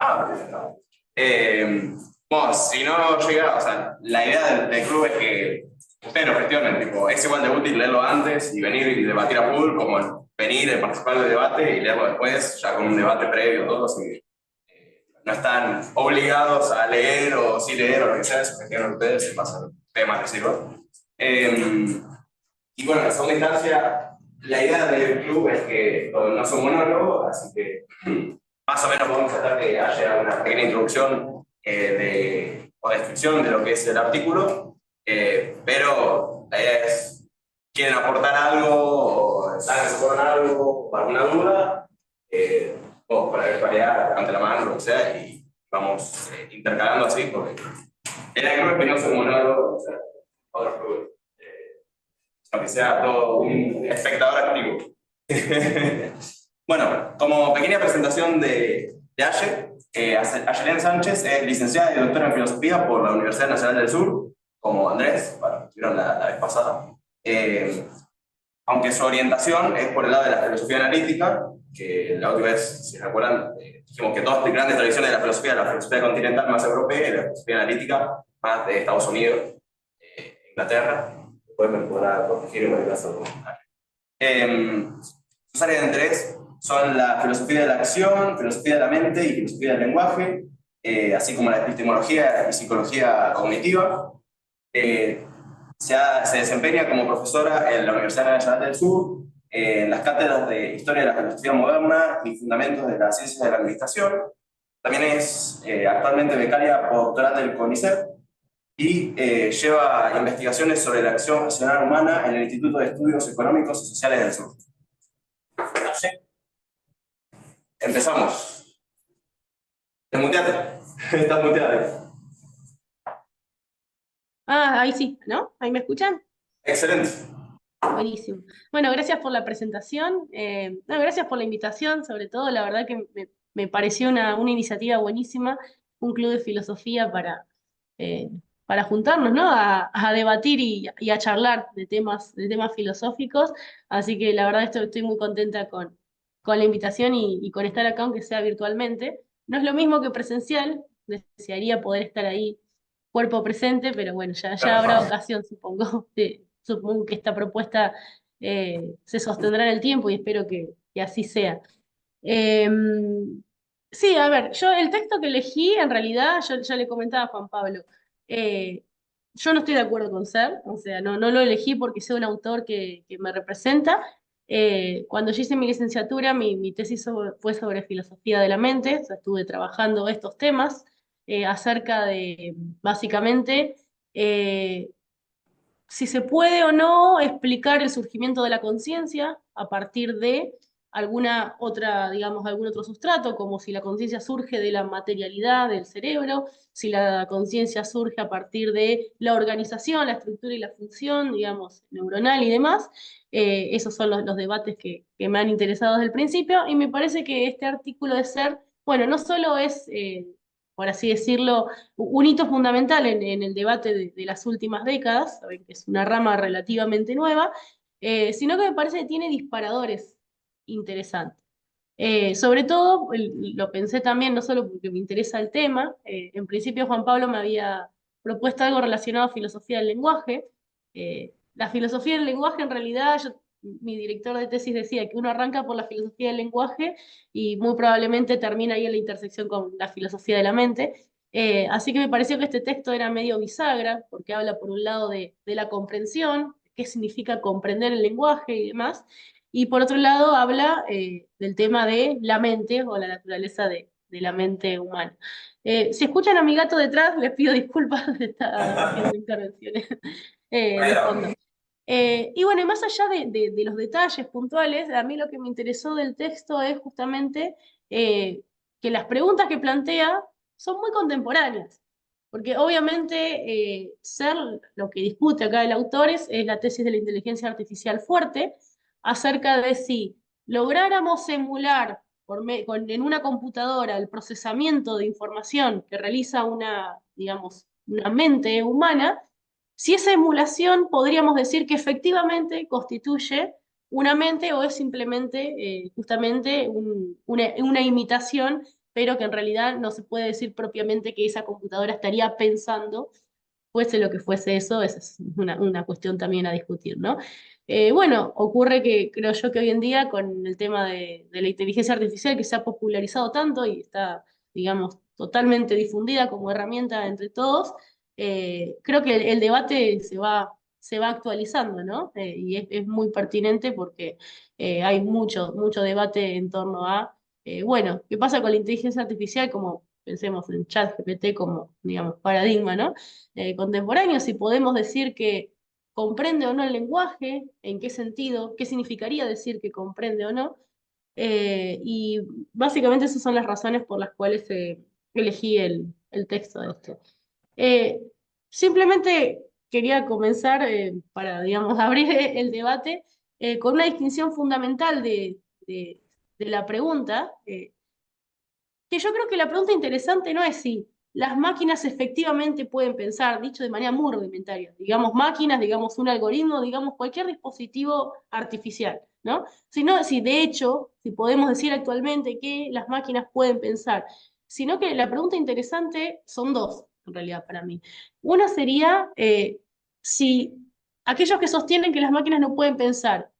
Perfecto. Bueno, si no llega, o sea, la idea del club es que ustedes lo gestionen, tipo, es igual de útil leerlo antes y venir y debatir a full, como venir y participar del debate y leerlo después, ya con un debate previo, todo, así que no están obligados a leer o sí leer o lo que sea, eso gestionan ustedes, se pasan temas, les sirvo. Y bueno, en segunda instancia, la idea del club es que no son monólogos, así que más o menos podemos tratar que haya una pequeña introducción o descripción de lo que es el artículo, pero la idea es, quieren aportar algo, o están de acuerdo en algo, o alguna duda, o para eventualidad, ante la mano, lo que sea, y vamos intercalando así, porque en el club que no son monólogos, o sea, otros clubes. Para que sea todo un espectador activo. Bueno, como pequeña presentación de Aye, Ayelén Sánchez es licenciada y doctora en filosofía por la Universidad Nacional del Sur, como Andrés, bueno, vieron la vez pasada. Eh, Aunque su orientación es por el lado de la filosofía analítica, que la última vez, si recuerdan, dijimos que dos grandes tradiciones de la filosofía continental más europea y la filosofía analítica más de Estados Unidos, Inglaterra. Después me podrá corregir en el caso. Sus áreas de interés son la filosofía de la acción, filosofía de la mente y filosofía del lenguaje, así como la epistemología y psicología cognitiva. Eh, se desempeña como profesora en la Universidad Nacional del Sur, en las cátedras de Historia de la Filosofía Moderna y Fundamentos de las Ciencias de la Administración. También es actualmente becaria postdoctoral del CONICET y lleva investigaciones sobre la acción racional humana en el Instituto de Estudios Económicos y Sociales del Sur. Empezamos. Desmuteate. Estás muteado. Ahí sí, ¿no? ¿Ahí me escuchan? Excelente. Buenísimo. Bueno, gracias por la presentación. No, gracias por la invitación, sobre todo, la verdad que me pareció una iniciativa buenísima, un club de filosofía eh, para juntarnos, ¿no? A debatir y a charlar de temas filosóficos. Así que la verdad estoy muy contenta con la invitación y con estar acá, aunque sea virtualmente. No es lo mismo que presencial, desearía poder estar ahí cuerpo presente, pero bueno, ya habrá ocasión, supongo. Supongo que esta propuesta se sostendrá en el tiempo y espero que así sea. Eh, sí, a ver, yo el texto que elegí, en realidad, yo ya le comentaba a Juan Pablo, eh, yo no estoy de acuerdo con Ser, o sea, no lo elegí porque sea un autor que me representa. Cuando yo hice mi licenciatura, mi tesis fue sobre filosofía de la mente, o sea, estuve trabajando estos temas acerca de, básicamente, eh, si se puede o no explicar el surgimiento de la conciencia a partir de alguna otra, digamos, algún otro sustrato, como si la conciencia surge de la materialidad del cerebro, si la conciencia surge a partir de la organización, la estructura y la función, digamos, neuronal y demás. Esos son los debates que me han interesado desde el principio y me parece que este artículo de Ser, bueno, no solo es, por así decirlo, un hito fundamental en el debate de las últimas décadas, saben que es una rama relativamente nueva, sino que me parece que tiene disparadores interesantes. Sobre todo, lo pensé también, no solo porque me interesa el tema, en principio Juan Pablo me había propuesto algo relacionado a filosofía del lenguaje. La filosofía del lenguaje, en realidad, mi director de tesis decía que uno arranca por la filosofía del lenguaje y muy probablemente termina ahí en la intersección con la filosofía de la mente. Así que me pareció que este texto era medio bisagra, porque habla por un lado de la comprensión, qué significa comprender el lenguaje y demás, y por otro lado habla del tema de la mente o la naturaleza de la mente humana. Si escuchan a mi gato detrás, les pido disculpas, está haciendo intervenciones de fondo. Y bueno, y más allá de los detalles puntuales, a mí lo que me interesó del texto es justamente que las preguntas que plantea son muy contemporáneas, porque obviamente ser lo que discute acá el autor es la tesis de la inteligencia artificial fuerte acerca de si lográramos emular en una computadora el procesamiento de información que realiza una, digamos, una mente humana, si esa emulación podríamos decir que efectivamente constituye una mente o es simplemente justamente una imitación pero que en realidad no se puede decir propiamente que esa computadora estaría pensando, fuese lo que fuese eso, esa es una cuestión también a discutir, ¿no? Bueno, ocurre que creo yo que hoy en día con el tema de la inteligencia artificial que se ha popularizado tanto y está, digamos, totalmente difundida como herramienta entre todos, creo que el debate se va actualizando, ¿no? Y es muy pertinente porque hay mucho debate en torno a, bueno, ¿qué pasa con la inteligencia artificial? Como pensemos en ChatGPT como, digamos, paradigma, ¿no? Contemporáneo, si podemos decir que comprende o no el lenguaje, en qué sentido, qué significaría decir que comprende o no. Y básicamente esas son las razones por las cuales elegí el texto de esto. Eh, Simplemente quería comenzar para, digamos, abrir el debate con una distinción fundamental de la pregunta, que yo creo que la pregunta interesante no es si las máquinas efectivamente pueden pensar, dicho de manera muy rudimentaria, digamos máquinas, digamos un algoritmo, digamos cualquier dispositivo artificial, ¿no? Sino si de hecho, si podemos decir actualmente que las máquinas pueden pensar, sino que la pregunta interesante son dos, en realidad, para mí. Una sería si aquellos que sostienen que las máquinas no pueden pensar,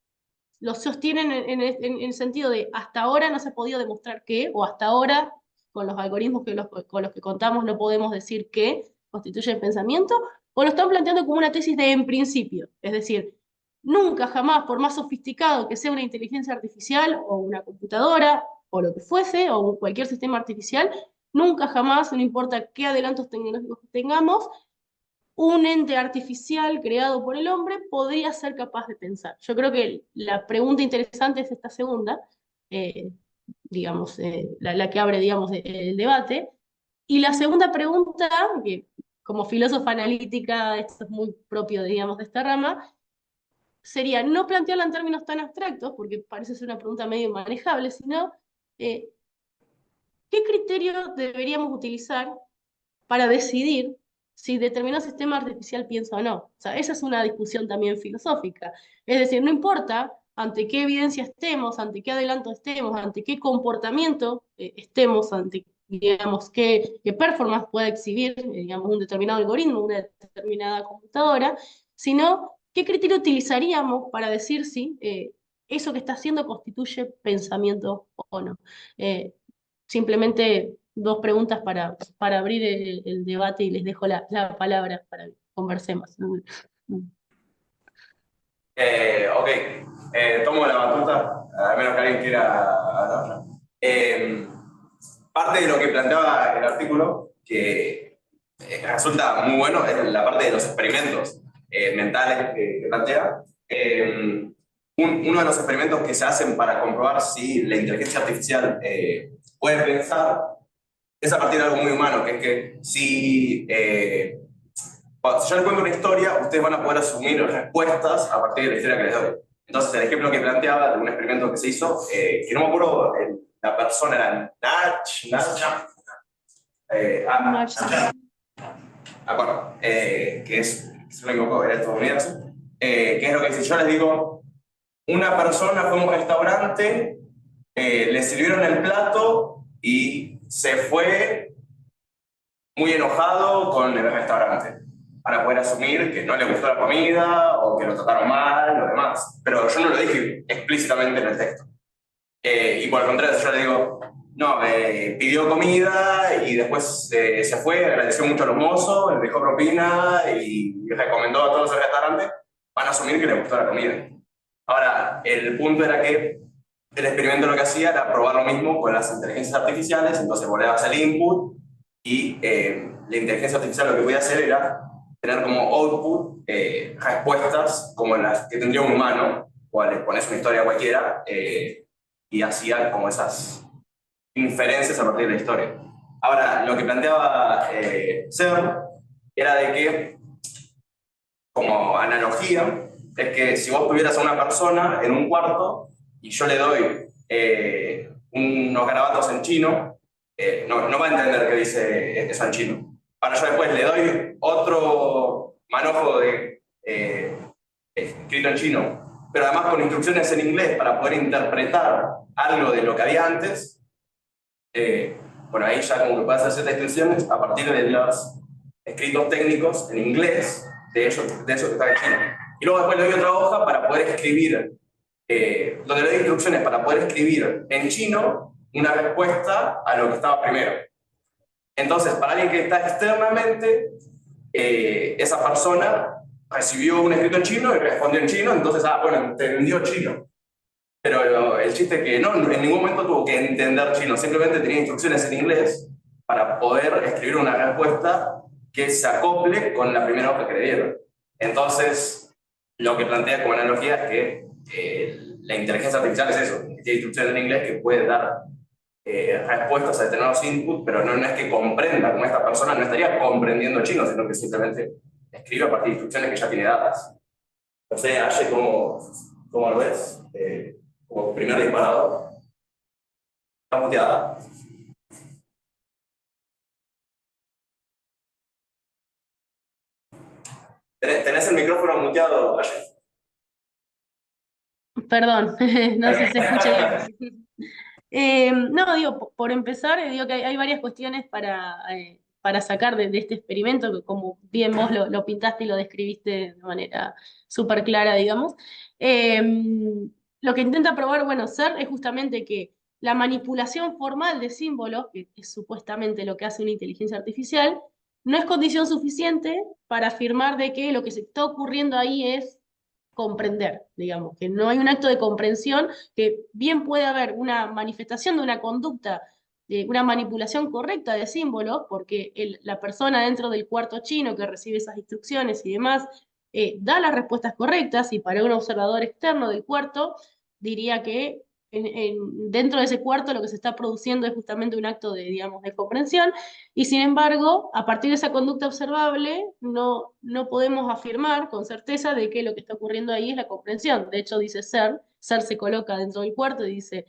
lo sostienen en el sentido de hasta ahora no se ha podido demostrar que, o hasta ahora con los algoritmos con los que contamos no podemos decir que constituye el pensamiento, o lo están planteando como una tesis de en principio, es decir, nunca jamás, por más sofisticado que sea una inteligencia artificial o una computadora o lo que fuese, o cualquier sistema artificial, nunca jamás, no importa qué adelantos tecnológicos tengamos, un ente artificial creado por el hombre podría ser capaz de pensar. Yo creo que la pregunta interesante es esta segunda, eh, digamos, la que abre, digamos, el debate. Y la segunda pregunta, que como filósofa analítica, esto es muy propio, digamos, de esta rama, sería no plantearla en términos tan abstractos, porque parece ser una pregunta medio manejable, sino eh, ¿qué criterio deberíamos utilizar para decidir si determinado sistema artificial piensa o no? O sea, esa es una discusión también filosófica. Es decir, no importa ante qué evidencia estemos, ante qué adelanto estemos, ante qué comportamiento estemos, ante, digamos, qué performance pueda exhibir, digamos, un determinado algoritmo, una determinada computadora, sino qué criterio utilizaríamos para decir si eso que está haciendo constituye pensamiento o no. Eh, Simplemente dos preguntas para abrir el debate y les dejo la palabra para que conversemos. Ok, tomo la batuta, a menos que alguien quiera hablar. Parte de lo que planteaba el artículo, que resulta muy bueno, es la parte de los experimentos mentales que plantea. Uno de los experimentos que se hacen para comprobar si la inteligencia artificial puede pensar es a partir de algo muy humano, que es que si si yo les cuento una historia, ustedes van a poder asumir respuestas a partir de la historia que les doy. Entonces, el ejemplo que planteaba de un experimento que se hizo, que no me acuerdo, la persona era Nach, acuerdo, si no me equivoco, era estadounidense, que es lo que dice, yo les digo, una persona fue a un restaurante, le sirvieron el plato y se fue muy enojado con el restaurante, para poder asumir que no le gustó la comida o que lo trataron mal, lo demás. Pero yo no lo dije explícitamente en el texto. Y por el contrario, yo le digo, no, pidió comida y después se fue, agradeció mucho a los mozos, les dejó propina y recomendó a todos los restaurantes, van a asumir que le gustó la comida. Ahora, el punto era que el experimento lo que hacía era probar lo mismo con las inteligencias artificiales, entonces volvías el input y la inteligencia artificial lo que podía hacer era tener como output respuestas como las que tendría un humano, o le pones una historia cualquiera y hacía como esas inferencias a partir de la historia. Ahora, lo que planteaba Searle era de que, como analogía, es que si vos tuvieras a una persona en un cuarto y yo le doy unos garabatos en chino, no va a entender qué dice eso en chino. Ahora yo después le doy otro manojo escrito en chino, pero además con instrucciones en inglés para poder interpretar algo de lo que había antes, Bueno, ahí ya como que puedes hacer ciertas descripciones a partir de los escritos técnicos en inglés de eso que está en chino. Y luego después le doy otra hoja para poder escribir, donde le doy instrucciones para poder escribir en chino una respuesta a lo que estaba primero. Entonces, para alguien que está externamente, esa persona recibió un escrito en chino y respondió en chino, entonces, bueno, entendió chino. Pero el chiste es que no, en ningún momento tuvo que entender chino, simplemente tenía instrucciones en inglés para poder escribir una respuesta que se acople con la primera hoja que le dieron. Entonces, lo que plantea como analogía es que la inteligencia artificial es eso, que tiene instrucciones en inglés que puede dar respuestas a determinados inputs, pero no es que comprenda, como esta persona no estaría comprendiendo chino, sino que simplemente escribe a partir de instrucciones que ya tiene dadas. No sé, Aye, ¿cómo lo ves? Como primer disparador. ¿Está muteada? ¿Tenés el micrófono muteado, Aye? Perdón, no sé si se escucha bien. No, digo, por empezar, digo que hay varias cuestiones para sacar de este experimento, que como bien vos lo pintaste y lo describiste de manera súper clara, digamos. Eh, lo que intenta probar, bueno, SER es justamente que la manipulación formal de símbolos, que es supuestamente lo que hace una inteligencia artificial, no es condición suficiente para afirmar de que lo que se está ocurriendo ahí es comprender, digamos, que no hay un acto de comprensión, que bien puede haber una manifestación de una conducta, de una manipulación correcta de símbolos, porque la persona dentro del cuarto chino que recibe esas instrucciones y demás, da las respuestas correctas, y para un observador externo del cuarto diría que dentro de ese cuarto lo que se está produciendo es justamente un acto de, digamos, de comprensión, y sin embargo, a partir de esa conducta observable, no podemos afirmar con certeza de que lo que está ocurriendo ahí es la comprensión. De hecho, dice Ser se coloca dentro del cuarto y dice,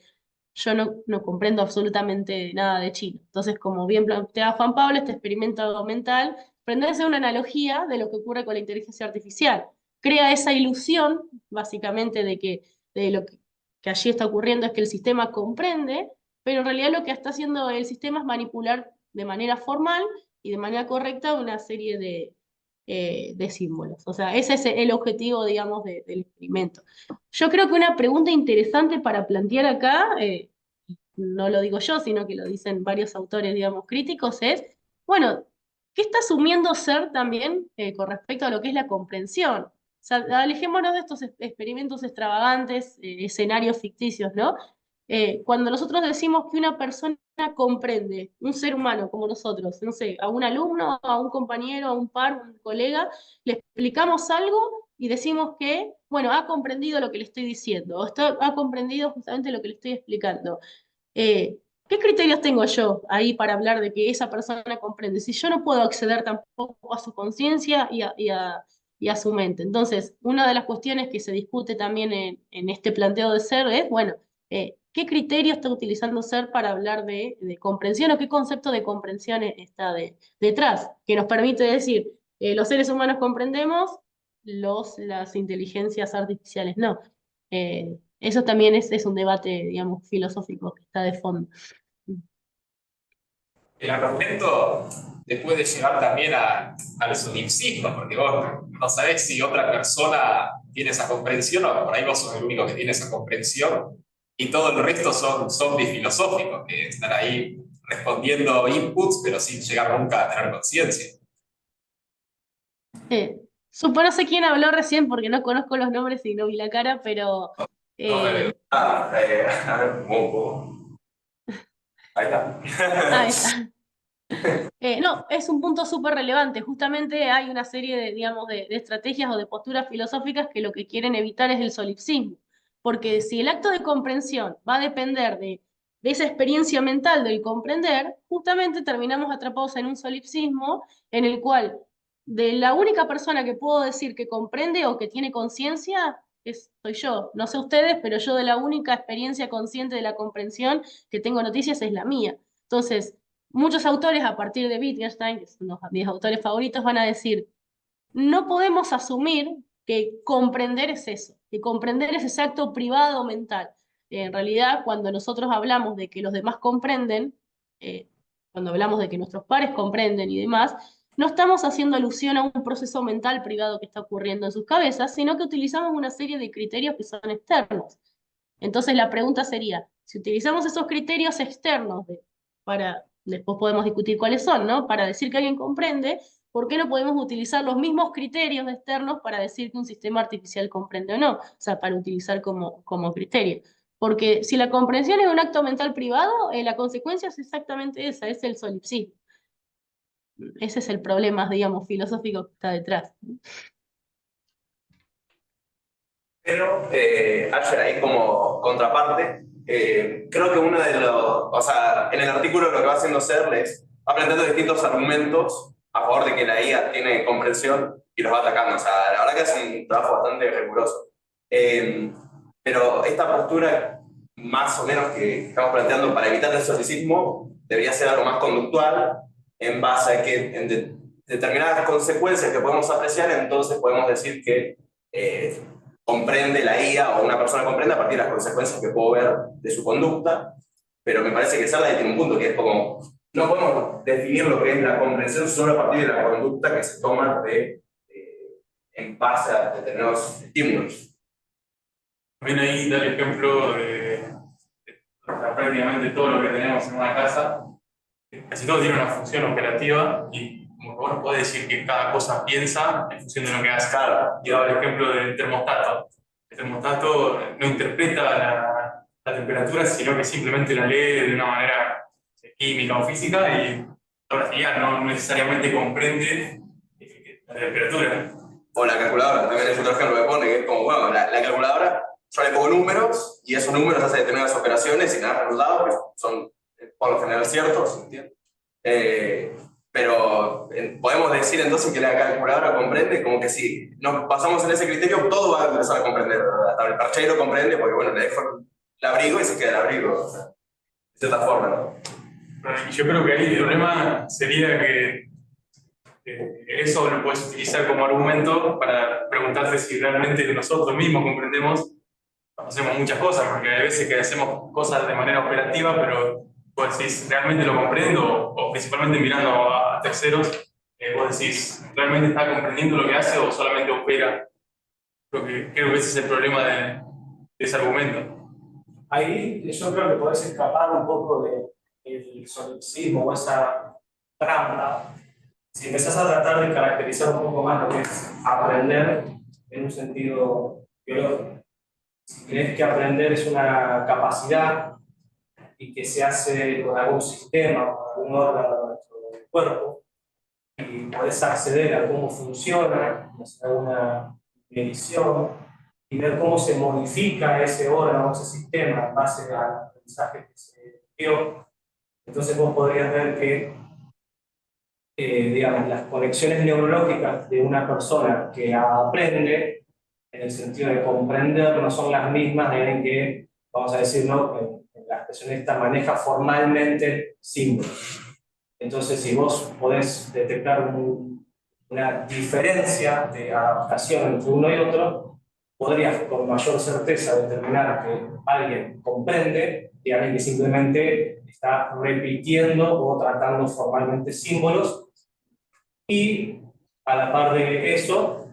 yo no comprendo absolutamente nada de chino. Entonces, como bien planteaba Juan Pablo, este experimento mental pretende hacer una analogía de lo que ocurre con la inteligencia artificial. Crea esa ilusión, básicamente, de lo que allí está ocurriendo es que el sistema comprende, pero en realidad lo que está haciendo el sistema es manipular de manera formal y de manera correcta una serie de símbolos. O sea, ese es el objetivo, digamos, del experimento. Yo creo que una pregunta interesante para plantear acá, no lo digo yo, sino que lo dicen varios autores, digamos, críticos, es, bueno, ¿qué está asumiendo Ser también con respecto a lo que es la comprensión? O sea, alejémonos de estos experimentos extravagantes, escenarios ficticios, ¿no? Cuando nosotros decimos que una persona comprende, un ser humano como nosotros, no sé, a un alumno, a un compañero, a un par, a un colega, le explicamos algo y decimos que, bueno, ha comprendido lo que le estoy diciendo, o ha comprendido justamente lo que le estoy explicando. ¿Qué criterios tengo yo ahí para hablar de que esa persona comprende? Si yo no puedo acceder tampoco a su conciencia y a su mente. Entonces, una de las cuestiones que se discute también en este planteo de Ser es, bueno, ¿qué criterio está utilizando Ser para hablar de comprensión o qué concepto de comprensión está detrás? Que nos permite decir, los seres humanos comprendemos, las inteligencias artificiales no. Eso también es un debate, digamos, filosófico que está de fondo. El argumento te puede llevar también al solipsismo, porque vos no sabés si otra persona tiene esa comprensión o por ahí vos sos el único que tiene esa comprensión y todo el resto son zombies filosóficos que están ahí respondiendo inputs pero sin llegar nunca a tener conciencia. No sé quién habló recién porque no conozco los nombres y no vi la cara, pero No me veo. A ver, ahí está. ahí está. No, es un punto súper relevante. Justamente hay una serie de, digamos, de estrategias o de posturas filosóficas que lo que quieren evitar es el solipsismo. Porque si el acto de comprensión va a depender de esa experiencia mental del comprender, justamente terminamos atrapados en un solipsismo en el cual de la única persona que puedo decir que comprende o que tiene conciencia soy yo. No sé ustedes, pero yo de la única experiencia consciente de la comprensión que tengo noticias es la mía. Entonces, muchos autores, a partir de Wittgenstein, que son mis autores favoritos, van a decir, no podemos asumir que comprender es eso, que comprender es ese acto privado mental. En realidad, cuando nosotros hablamos de que los demás comprenden, cuando hablamos de que nuestros pares comprenden y demás, no estamos haciendo alusión a un proceso mental privado que está ocurriendo en sus cabezas, sino que utilizamos una serie de criterios que son externos. Entonces la pregunta sería, si utilizamos esos criterios externos para, después podemos discutir cuáles son, ¿no? Para decir que alguien comprende, ¿por qué no podemos utilizar los mismos criterios externos para decir que un sistema artificial comprende o no? O sea, para utilizar como criterio. Porque si la comprensión es un acto mental privado, la consecuencia es exactamente esa, es el solipsismo. Ese es el problema, digamos, filosófico que está detrás. Pero, Asher, ahí como contraparte, creo que uno de los, o sea, en el artículo lo que va haciendo Searle es, va planteando distintos argumentos a favor de que la IA tiene comprensión y los va atacando. O sea, la verdad que es un trabajo bastante riguroso. Pero esta postura, más o menos que estamos planteando para evitar el solipsismo, debería ser algo más conductual, en base a que en determinadas consecuencias que podemos apreciar, entonces podemos decir que comprende la IA o una persona comprende a partir de las consecuencias que puedo ver de su conducta, pero me parece que Searle tiene un punto que es como, no podemos definir lo que es la comprensión solo a partir de la conducta que se toma en base a determinados estímulos. También ahí da el ejemplo de prácticamente todo lo que tenemos en una casa. Casi todo tiene una función operativa y como que vos no podés decir que cada cosa piensa en función de lo que hace. Claro. Y daba el ejemplo del termostato. El termostato no interpreta la temperatura, sino que simplemente la lee de una manera química o física y ya no necesariamente comprende la temperatura. O la calculadora, también es otro ejemplo que pone, que es como, bueno, la calculadora, yo le pongo números y esos números hacen determinadas operaciones y me dan resultados que son por lo general ciertos, ¿entiendes? Pero podemos decir entonces que la calculadora comprende, como que si nos pasamos en ese criterio, todo va a empezar a comprender, ¿verdad? Hasta el parcheiro comprende, porque bueno, le dejo el abrigo y se queda el abrigo, o sea, de cierta forma, ¿no? Yo creo que ahí el problema sería que eso lo puedes utilizar como argumento para preguntarte si realmente nosotros mismos comprendemos. Hacemos muchas cosas, porque hay veces que hacemos cosas de manera operativa, pero vos decís, ¿realmente lo comprendo? O principalmente mirando a terceros, vos decís, ¿realmente está comprendiendo lo que hace o solamente opera? Creo que ese es el problema de ese argumento. Ahí yo creo que podés escapar un poco del solipsismo o esa trampa. Si empezás a tratar de caracterizar un poco más lo que es aprender en un sentido biológico. Si crees que aprender es una capacidad y que se hace con algún sistema o con algún órgano de nuestro cuerpo y podés acceder a cómo funciona, hacer alguna medición y ver cómo se modifica ese órgano, ese sistema en base al aprendizaje que se dio, entonces vos podrías ver que digamos, las conexiones neurológicas de una persona que aprende en el sentido de comprender no son las mismas de alguien que, vamos a decirlo, en la expresión esta maneja formalmente símbolos. Entonces, si vos podés detectar una diferencia de adaptación entre uno y otro, podrías con mayor certeza determinar que alguien comprende y alguien que simplemente está repitiendo o tratando formalmente símbolos, y a la par de eso,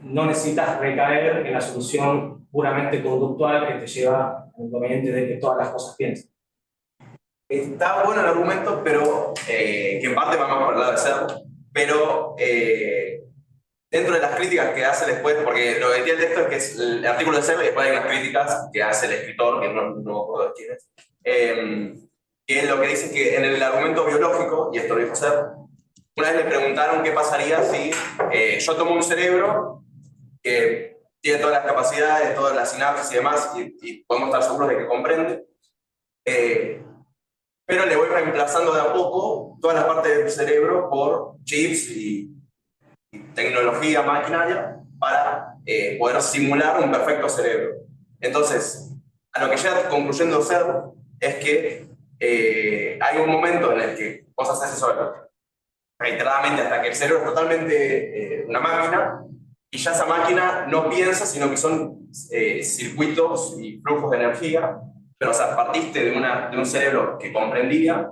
no necesitas recaer en la solución puramente conductual que te lleva al inconveniente de que todas las cosas piensen. Está bueno el argumento, pero que en parte vamos a hablar de ser, pero dentro de las críticas que hace después, porque lo que tiene el texto es que es el artículo de Searle y después hay unas críticas que hace el escritor, que no me acuerdo de quién es, que es lo que dice que en el argumento biológico, y esto lo dijo Searle, una vez le preguntaron qué pasaría si yo tomo un cerebro que tiene todas las capacidades, todas las sinapsis y demás, y podemos estar seguros de que comprende, pero le voy reemplazando de a poco todas las partes del cerebro por chips y tecnología maquinaria para poder simular un perfecto cerebro. Entonces, a lo que llega concluyendo Searle es que hay un momento en el que vos haces eso reiteradamente hasta que el cerebro es totalmente una máquina, y ya esa máquina no piensa, sino que son circuitos y flujos de energía, pero o sea, partiste de un cerebro que comprendía,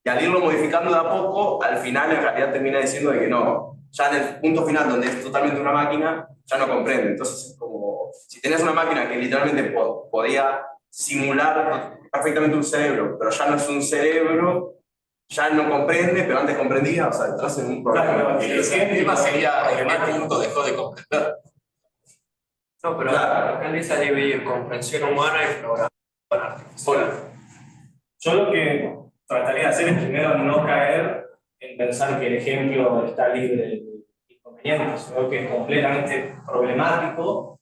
y Y al irlo modificando de a poco, al final en realidad termina diciendo de que no, ya en el punto final donde es totalmente una máquina, ya no comprende. Entonces es como, si tenías una máquina que literalmente podía simular perfectamente un cerebro, pero ya no es un cerebro, ya no comprende, pero antes comprendía, o sea, entras en un problema. Claro, El tema sería en qué punto dejó de comprender. No, pero Claro. acá en esa dividir comprensión humana y programación artificial. Yo lo que trataría de hacer es primero no caer en pensar que el ejemplo está libre de inconvenientes, sino que es completamente problemático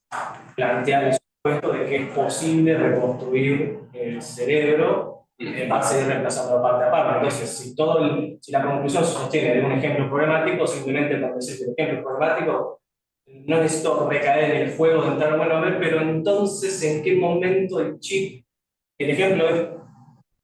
plantear el supuesto de que es posible reconstruir el cerebro en base a ir reemplazando parte a parte. Entonces, si la conclusión se sostiene de un ejemplo problemático, simplemente por decir que el ejemplo es problemático, no necesito recaer en el juego de entrar, bueno, a ver, pero entonces, ¿en qué momento el chip, el ejemplo es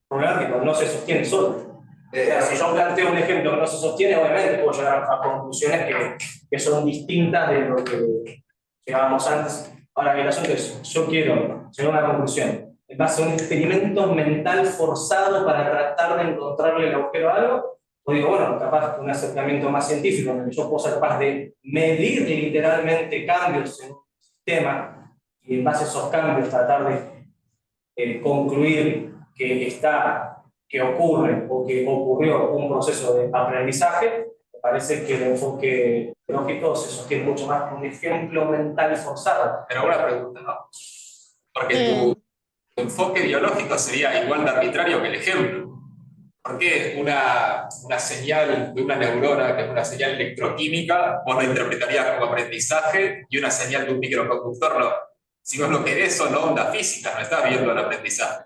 problemático, no se sostiene solo? Si yo planteo un ejemplo que no se sostiene, obviamente puedo llegar a conclusiones que son distintas de lo que llegábamos antes. Ahora, el asunto es, yo quiero llegar a una conclusión en base a un experimento mental forzado para tratar de encontrarle el agujero a algo, o digo, bueno, capaz un acercamiento más científico, en el que yo puedo ser capaz de medir literalmente cambios en un sistema y en base a esos cambios tratar de concluir que ocurre o que ocurrió un proceso de aprendizaje. Me parece que el enfoque lógico se sostiene mucho más con un ejemplo mental forzado. Pero una pregunta, ¿no? Porque tu enfoque biológico sería igual de arbitrario que el ejemplo. ¿Por qué una señal de una neurona, que es una señal electroquímica, vos lo interpretarías como aprendizaje y una señal de un microconductor no? Si vos lo querés son ondas físicas, no estás viendo el aprendizaje.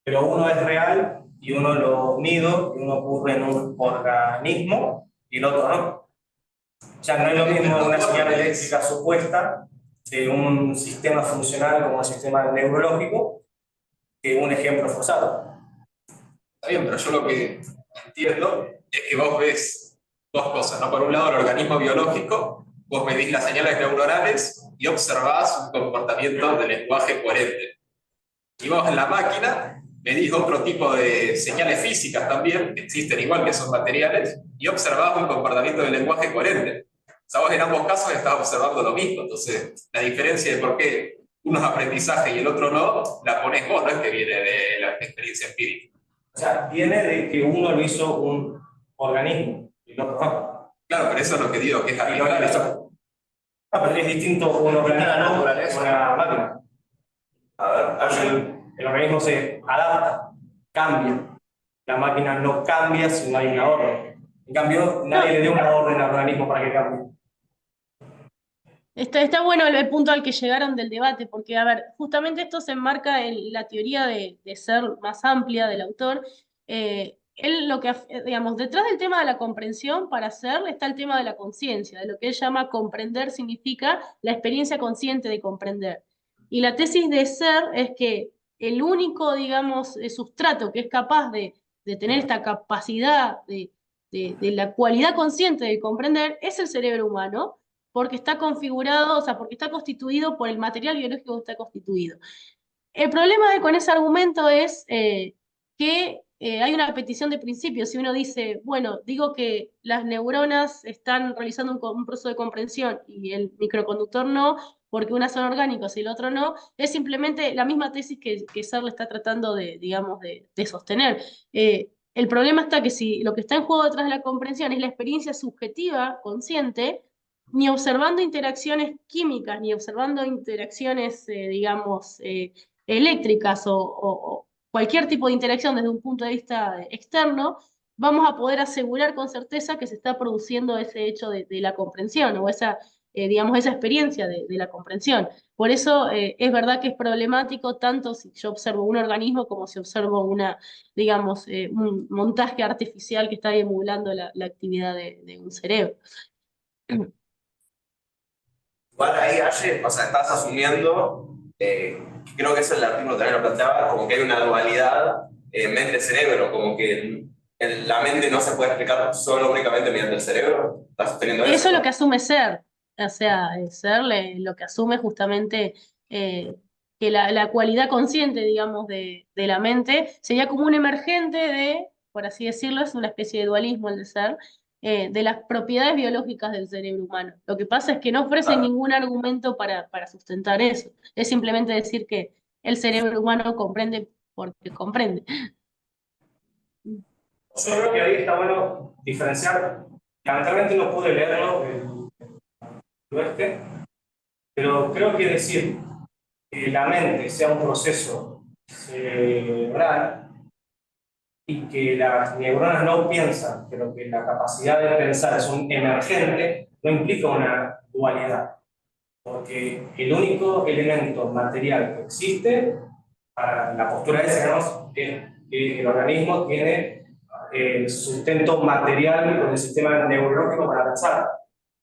Pero uno es real y uno lo mido, y uno ocurre en un organismo y el otro no. O sea, no es lo mismo una señal eléctrica supuesta de un sistema funcional como el sistema neurológico que un ejemplo forzado. Está bien, pero yo lo que entiendo es que vos ves dos cosas, ¿no? Por un lado, el organismo biológico, vos medís las señales neuronales y observás un comportamiento de lenguaje coherente. Y vos en la máquina medís otro tipo de señales físicas también, que existen igual que son materiales, y observás un comportamiento de lenguaje coherente. O sea, vos en ambos casos estás observando lo mismo. Entonces, la diferencia de por qué uno es aprendizaje y el otro no, la ponés vos, no es que viene de la experiencia empírica. O sea, viene de que uno lo hizo un organismo y el otro no. Claro, pero eso es lo que digo, que es Y lo arbitrario. hizo. Pero es distinto un organismo a una máquina. A ver, El organismo se adapta, cambia. La máquina no cambia si no hay una orden. En cambio, nadie le dio una orden al organismo para que cambie. Está bueno el punto al que llegaron del debate, porque, a ver, justamente esto se enmarca en la teoría de ser más amplia del autor. Él lo que, digamos, detrás del tema de la comprensión, para hacer, está el tema de la conciencia, de lo que él llama comprender significa la experiencia consciente de comprender. Y la tesis de ser es que el único, digamos, sustrato que es capaz de tener esta capacidad de la cualidad consciente de comprender es el cerebro humano, porque está configurado, o sea, porque está constituido por el material biológico que está constituido. El problema con ese argumento es que hay una petición de principio. Si uno dice, bueno, digo que las neuronas están realizando un proceso de comprensión y el microconductor no, porque unas son orgánicos y el otro no, es simplemente la misma tesis que Searle está tratando de, digamos, de sostener. El problema está que si lo que está en juego detrás de la comprensión es la experiencia subjetiva, consciente, ni observando interacciones químicas, ni observando interacciones, digamos, eléctricas o cualquier tipo de interacción desde un punto de vista externo, vamos a poder asegurar con certeza que se está produciendo ese hecho de la comprensión o esa, digamos, esa experiencia de la comprensión. Por eso es verdad que es problemático tanto si yo observo un organismo como si observo una, digamos, un montaje artificial que está emulando la actividad de un cerebro. igual ahí, Aye, o sea, estás asumiendo, creo que eso el artículo también lo planteaba, como que hay una dualidad mente-cerebro, como que la mente no se puede explicar solo únicamente mediante el cerebro. ¿Estás sosteniendo eso? Eso es lo que asume ser. O sea, ser lo que asume justamente que la cualidad consciente, digamos, de la mente sería como un emergente por así decirlo, es una especie de dualismo el de ser, de las propiedades biológicas del cerebro humano. Lo que pasa es que no ofrece ningún argumento para sustentar eso. Es simplemente decir que el cerebro humano comprende porque comprende. Yo creo que ahí está bueno diferenciar. Lamentablemente no pude leerlo el oeste, pero creo que decir que la mente sea un proceso cerebral y que las neuronas no piensan, pero que la capacidad de pensar es un emergente, no implica una dualidad. Porque el único elemento material que existe, para la postura esa, digamos, es que el organismo tiene el sustento material con el sistema neurológico para pensar.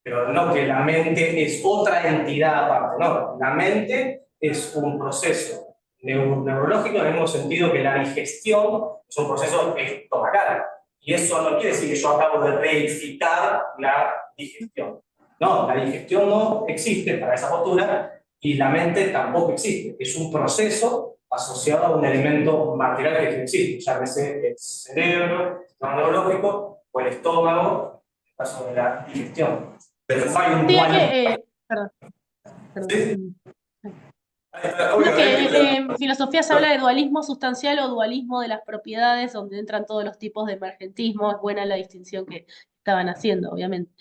Pero no que la mente es otra entidad aparte, no. La mente es un proceso neurológico en el mismo sentido que la digestión es un proceso estomacal. Y eso no quiere decir que yo acabo de reificar la digestión. No, la digestión no existe para esa postura y la mente tampoco existe. Es un proceso asociado a un elemento material que existe, llámese el cerebro, el sistema neurológico o el estómago, en el caso de la digestión. Pero no hay un Sí, dualismo. perdón. Sí. No, que en filosofía se habla de dualismo sustancial o dualismo de las propiedades, donde entran todos los tipos de emergentismo. Es buena la distinción que estaban haciendo, obviamente.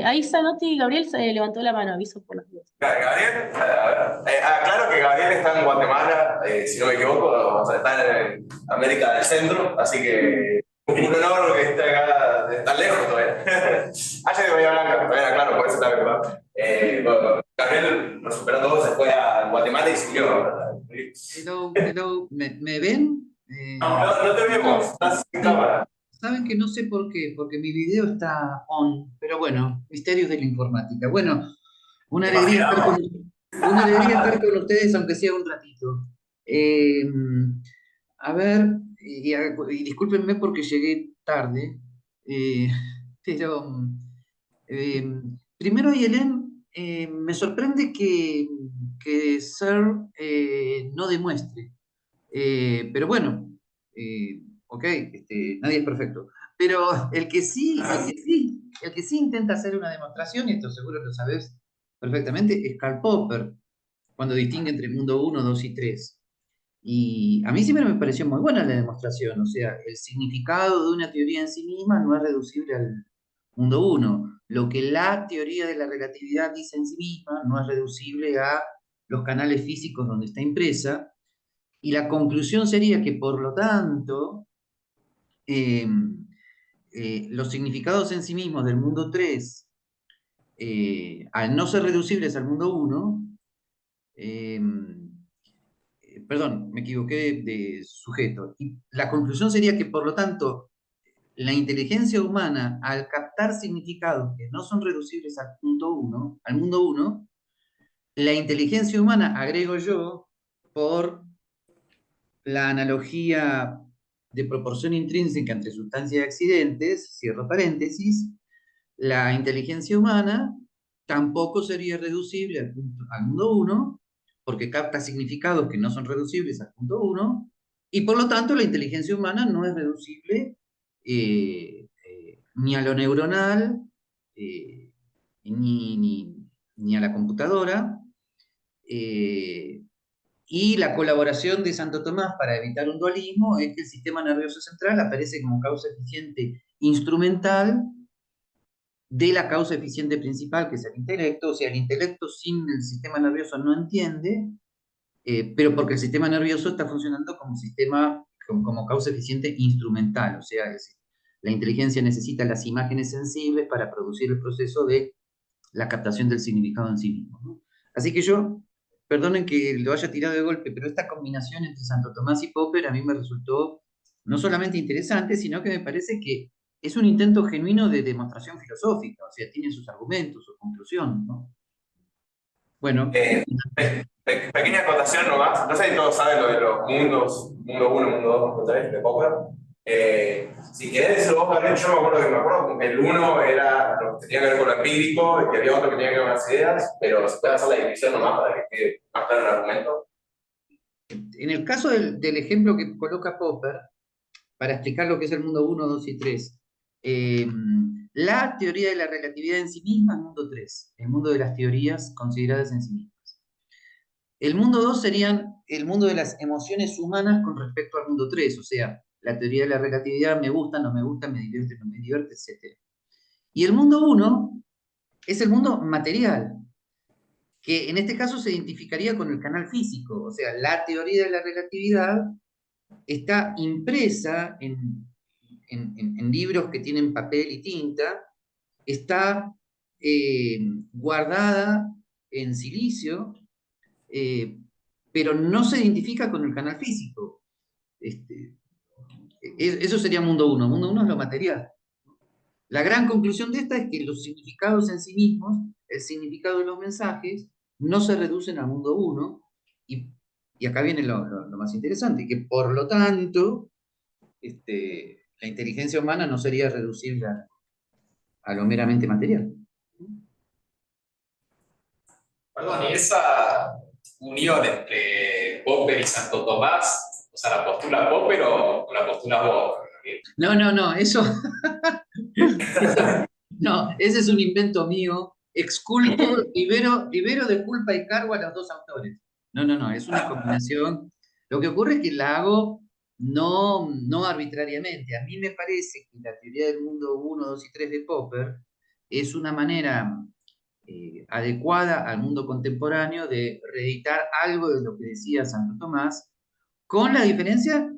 Ahí Zanotti y Gabriel se levantó la mano, aviso por las dudas. Gabriel, a ver. Claro que Gabriel está en Guatemala, si no me equivoco, o sea, está en América del Centro, así que un honor que esté acá tan lejos todavía. Ayer de Bahía Blanca, todavía claro, por eso está preocupado. Bueno, Gabriel nos superó todo, se fue a Guatemala y siguió. Hello, ¿me ven? No te vemos, estás sin cámara. Saben que no sé por qué, porque mi video está on, pero bueno, misterios de la informática. Bueno, una alegría estar con ustedes, aunque sea un ratito. A ver, y discúlpenme porque llegué tarde, pero primero, Yelén, me sorprende que Searle no demuestre. Pero bueno, ok, nadie es perfecto. Pero el que sí intenta hacer una demostración, y esto seguro lo sabes perfectamente, es Karl Popper, cuando distingue entre mundo 1, 2 y 3. Y a mí siempre me pareció muy buena la demostración, o sea, el significado de una teoría en sí misma no es reducible al mundo 1. Lo que la teoría de la relatividad dice en sí misma no es reducible a los canales físicos donde está impresa. Y la conclusión sería que, por lo tanto, los significados en sí mismos del mundo 3, al no ser reducibles al mundo 1, perdón, me equivoqué de sujeto. Y la conclusión sería que, por lo tanto, la inteligencia humana, al captar significados que no son reducibles al mundo 1, la inteligencia humana, agrego yo, por la analogía de proporción intrínseca entre sustancia y accidentes, cierro paréntesis, la inteligencia humana tampoco sería reducible al mundo 1, porque capta significados que no son reducibles al punto 1, y por lo tanto la inteligencia humana no es reducible ni a lo neuronal, ni a la computadora. Y la colaboración de Santo Tomás para evitar un dualismo es que el sistema nervioso central aparece como causa eficiente instrumental de la causa eficiente principal, que es el intelecto. O sea, el intelecto sin el sistema nervioso no entiende, pero porque el sistema nervioso está funcionando como causa eficiente instrumental. O sea, la inteligencia necesita las imágenes sensibles para producir el proceso de la captación del significado en sí mismo, ¿no? Así que perdonen que lo haya tirado de golpe, pero esta combinación entre Santo Tomás y Popper a mí me resultó no solamente interesante, sino que me parece que es un intento genuino de demostración filosófica, o sea, tiene sus argumentos, su conclusión, ¿no? Bueno. Pequeña acotación nomás, no sé si todos saben lo de los mundos, mundo 1, mundo 2, mundo 3 de Popper. Si querés decir vos, Gabriel, yo me acuerdo que el 1 era lo que tenía que ver con lo empírico y había otro que tenía que ver con las ideas, pero se puede hacer la división nomás para que quede más claro el argumento. En el caso del ejemplo que coloca Popper, para explicar lo que es el mundo 1, 2 y 3. La teoría de la relatividad en sí misma es mundo 3, el mundo de las teorías consideradas en sí mismas. El mundo 2 serían el mundo de las emociones humanas con respecto al mundo 3, o sea, la teoría de la relatividad, me gusta, no me gusta, me divierte, no me divierte, etc. Y el mundo 1 es el mundo material, que en este caso se identificaría con el canal físico, o sea, la teoría de la relatividad está impresa en libros que tienen papel y tinta, está guardada en silicio, pero no se identifica con el canal físico. Eso sería mundo 1. Mundo 1 es lo material. La gran conclusión de esta es que los significados en sí mismos, el significado de los mensajes, no se reducen al mundo 1, y acá viene lo más interesante, que por lo tanto, la inteligencia humana no sería reducible a lo meramente material. Perdón, y esa unión entre Popper y Santo Tomás, o sea, ¿la postula Popper o la postula vos? No, eso... No, ese es un invento mío, exculpo, libero de culpa y cargo a los dos autores. No, es una combinación. Lo que ocurre es que la hago no arbitrariamente. A mí me parece que la teoría del mundo 1, 2 y 3 de Popper es una manera adecuada al mundo contemporáneo de reeditar algo de lo que decía Santo Tomás, con la diferencia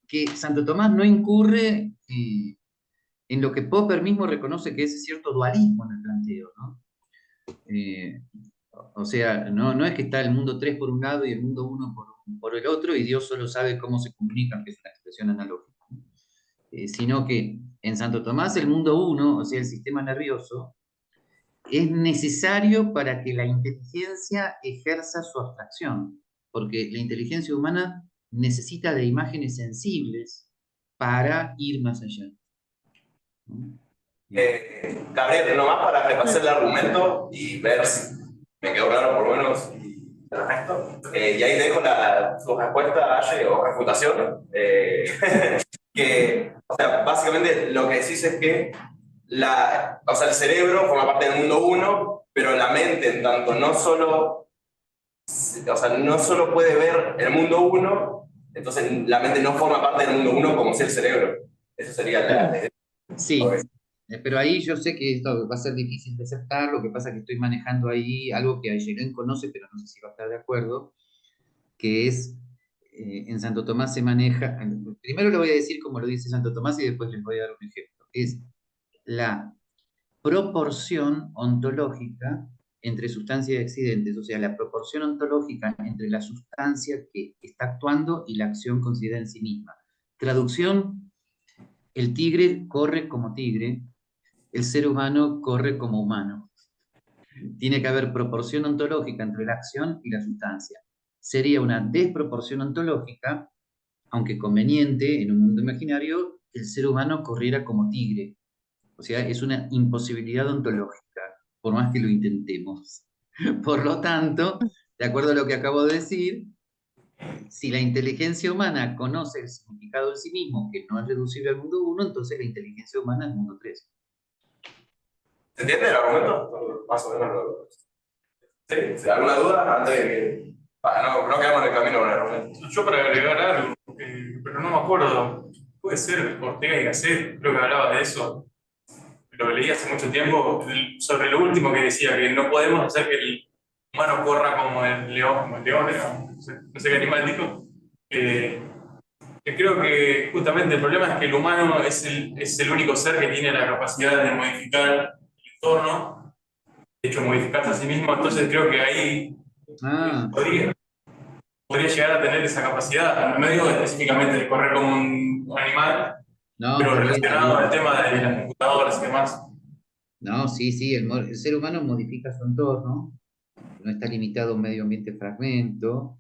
que Santo Tomás no incurre en lo que Popper mismo reconoce que es cierto dualismo en el planteo, ¿no? O sea, no es que está el mundo 3 por un lado y el mundo 1 por el otro, y Dios solo sabe cómo se comunican, que es una expresión analógica. Sino que en Santo Tomás el mundo 1, o sea, el sistema nervioso, es necesario para que la inteligencia ejerza su abstracción, porque la inteligencia humana necesita de imágenes sensibles para ir más allá. Gabriel, nomás para repasar el argumento y ver si me quedó claro por lo menos el resto. Y ahí te dejo tu respuesta, Aye, o refutación. Que, o sea, básicamente lo que decís es que o sea, el cerebro forma parte del mundo 1, pero la mente, en tanto no solo puede ver el mundo 1, entonces la mente no forma parte del mundo 1 como si el cerebro. Eso sería la idea. Sí, pero ahí yo sé que esto va a ser difícil de aceptar. Lo que pasa es que estoy manejando ahí algo que Ayelen conoce, pero no sé si va a estar de acuerdo, que es, en Santo Tomás se maneja, primero le voy a decir como lo dice Santo Tomás y después les voy a dar un ejemplo, es la proporción ontológica entre sustancia y accidentes, o sea, la proporción ontológica entre la sustancia que está actuando y la acción considerada en sí misma. Traducción: el tigre corre como tigre, el ser humano corre como humano. Tiene que haber proporción ontológica entre la acción y la sustancia. Sería una desproporción ontológica, aunque conveniente en un mundo imaginario, que el ser humano corriera como tigre. O sea, es una imposibilidad ontológica, por más que lo intentemos. Por lo tanto, de acuerdo a lo que acabo de decir, si la inteligencia humana conoce el significado en sí mismo, que no es reducible al mundo 1, entonces la inteligencia humana es mundo 3. ¿Se entiende el argumento? Más o menos. ¿Sí? ¿Alguna duda? Antes de que... no quedamos en el camino con el argumento. Yo para agregar algo, pero no me acuerdo, puede ser Ortega y Gasset, creo que hablaba de eso. Lo leí hace mucho tiempo, sobre lo último que decía, que no podemos hacer que el humano corra como el león, no sé qué animal dijo. Que creo que justamente el problema es que el humano es el único ser que tiene la capacidad de modificar el entorno, de hecho modificarse a sí mismo, entonces creo que ahí podría llegar a tener esa capacidad. No digo específicamente de correr como un animal, pero relacionado al tema de las computadoras y demás. No, sí, el ser humano modifica su entorno, no está limitado a un medio ambiente fragmento,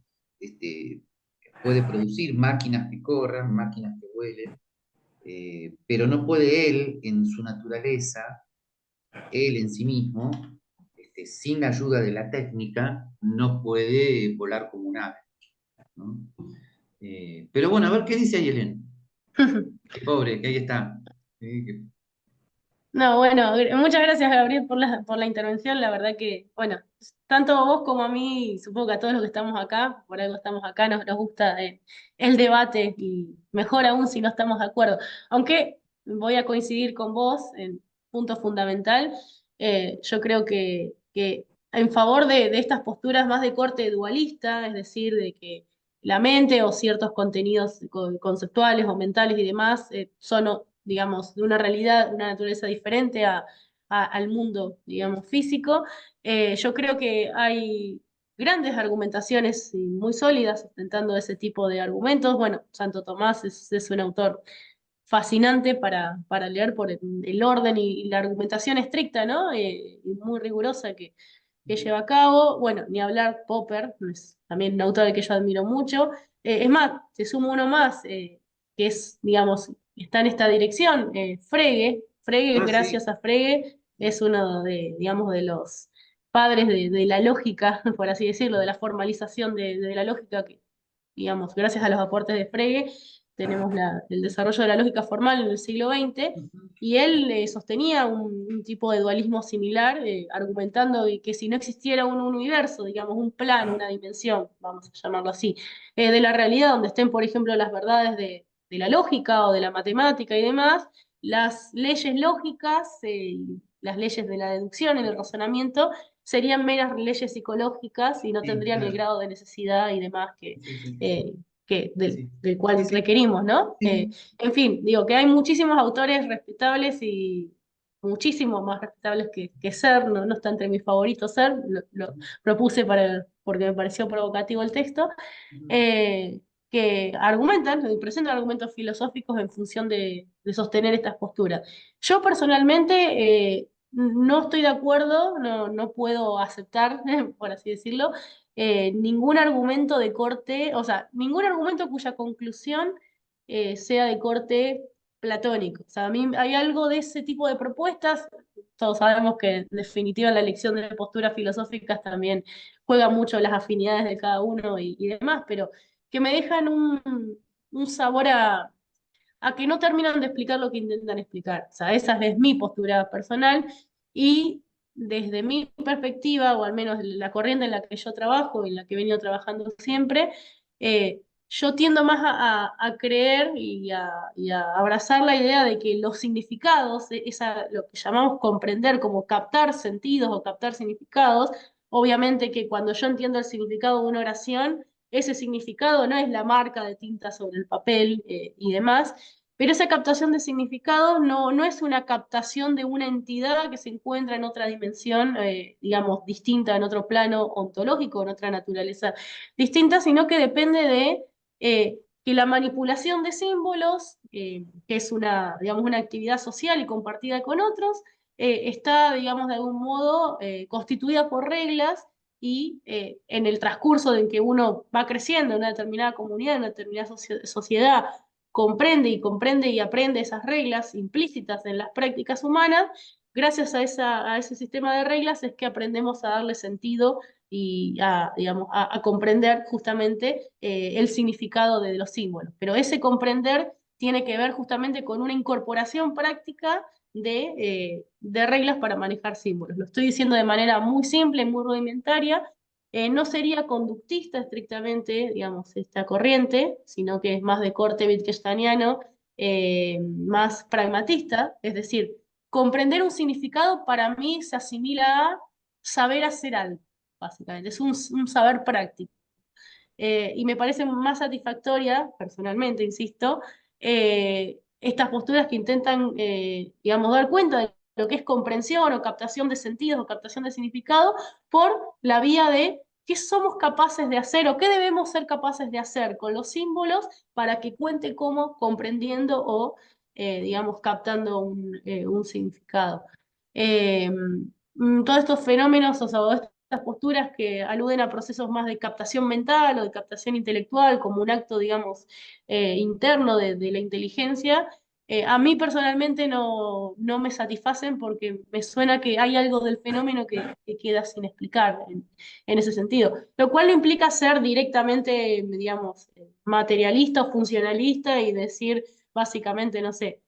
puede producir máquinas que corran, máquinas que vuelen, pero no puede él, en su naturaleza, él en sí mismo, sin la ayuda de la técnica, no puede volar como un ave, ¿no? Pero bueno, a ver qué dice Ayelen. Pobre, que ahí está. No, bueno, muchas gracias, Gabriel, por la intervención. La verdad que, bueno, tanto a vos como a mí, supongo que a todos los que estamos acá, por algo estamos acá, nos gusta el debate y mejor aún si no estamos de acuerdo. Aunque voy a coincidir con vos en punto fundamental, yo creo que en favor de estas posturas más de corte dualista, es decir, de que la mente o ciertos contenidos conceptuales o mentales y demás son, digamos, de una realidad, una naturaleza diferente al mundo, digamos, físico. Yo creo que hay grandes argumentaciones y muy sólidas sustentando ese tipo de argumentos. Bueno, Santo Tomás es un autor fascinante para leer por el orden y la argumentación estricta, ¿no? Y muy rigurosa que lleva a cabo. Bueno, ni hablar Popper, es también un autor al que yo admiro mucho. Es más, te sumo uno más, que es, digamos, está en esta dirección, Frege. Frege, Ah, sí. gracias a Frege, es uno de, digamos, de los padres de la lógica, por así decirlo, de la formalización de la lógica que, digamos, gracias a los aportes de Frege, tenemos el desarrollo de la lógica formal en el siglo XX, y él sostenía un tipo de dualismo similar, argumentando que si no existiera un universo, digamos, un plano, una dimensión, vamos a llamarlo así, de la realidad, donde estén, por ejemplo, las verdades de la lógica o de la matemática y demás, las leyes lógicas, las leyes de la deducción y del razonamiento, serían meras leyes psicológicas y no Sí, tendrían el claro. grado de necesidad y demás Sí, sí. eh, Sí, del sí, cual sí. requerimos, ¿no? Sí, sí. En fin, digo que hay muchísimos autores respetables y muchísimo más respetables que Ser, no está entre mis favoritos Ser, lo propuse porque me pareció provocativo el texto, eh, que argumentan, presentan argumentos filosóficos en función de sostener estas posturas. Yo personalmente no estoy de acuerdo, no puedo aceptar, por así decirlo, ningún argumento de corte, o sea, ningún argumento cuya conclusión sea de corte platónico. O sea, a mí hay algo de ese tipo de propuestas, todos sabemos que en definitiva la elección de posturas filosóficas también juega mucho las afinidades de cada uno y demás, pero que me dejan un sabor a que no terminan de explicar lo que intentan explicar. O sea, esa es mi postura personal y desde mi perspectiva, o al menos la corriente en la que yo trabajo, en la que he venido trabajando siempre, yo tiendo más a creer y a abrazar la idea de que los significados, lo que llamamos comprender como captar sentidos o captar significados, obviamente que cuando yo entiendo el significado de una oración, ese significado no es la marca de tinta sobre el papel y demás, pero esa captación de significado no es una captación de una entidad que se encuentra en otra dimensión, digamos, distinta, en otro plano ontológico, en otra naturaleza distinta, sino que depende de que la manipulación de símbolos, que es digamos, una actividad social y compartida con otros, está, digamos, de algún modo constituida por reglas y en el transcurso en que uno va creciendo en una determinada comunidad, en una determinada sociedad, comprende y aprende esas reglas implícitas en las prácticas humanas, gracias a ese sistema de reglas es que aprendemos a darle sentido y digamos, a comprender justamente el significado de los símbolos. Pero ese comprender tiene que ver justamente con una incorporación práctica de reglas para manejar símbolos. Lo estoy diciendo de manera muy simple, muy rudimentaria. No sería conductista estrictamente, digamos, esta corriente, sino que es más de corte wittgensteiniano, más pragmatista, es decir, comprender un significado para mí se asimila a saber hacer algo, básicamente, es un saber práctico. Y me parece más satisfactoria, personalmente, insisto, estas posturas que intentan, digamos, dar cuenta de lo que es comprensión o captación de sentidos o captación de significado por la vía de qué somos capaces de hacer o qué debemos ser capaces de hacer con los símbolos para que cuente como comprendiendo o, digamos, captando un significado. Todos estos fenómenos, o sea, estas posturas que aluden a procesos más de captación mental o de captación intelectual como un acto, digamos, interno de la inteligencia, a mí personalmente no me satisfacen porque me suena que hay algo del fenómeno que queda sin explicar en ese sentido, lo cual no implica ser directamente, digamos, materialista o funcionalista y decir, básicamente, no sé,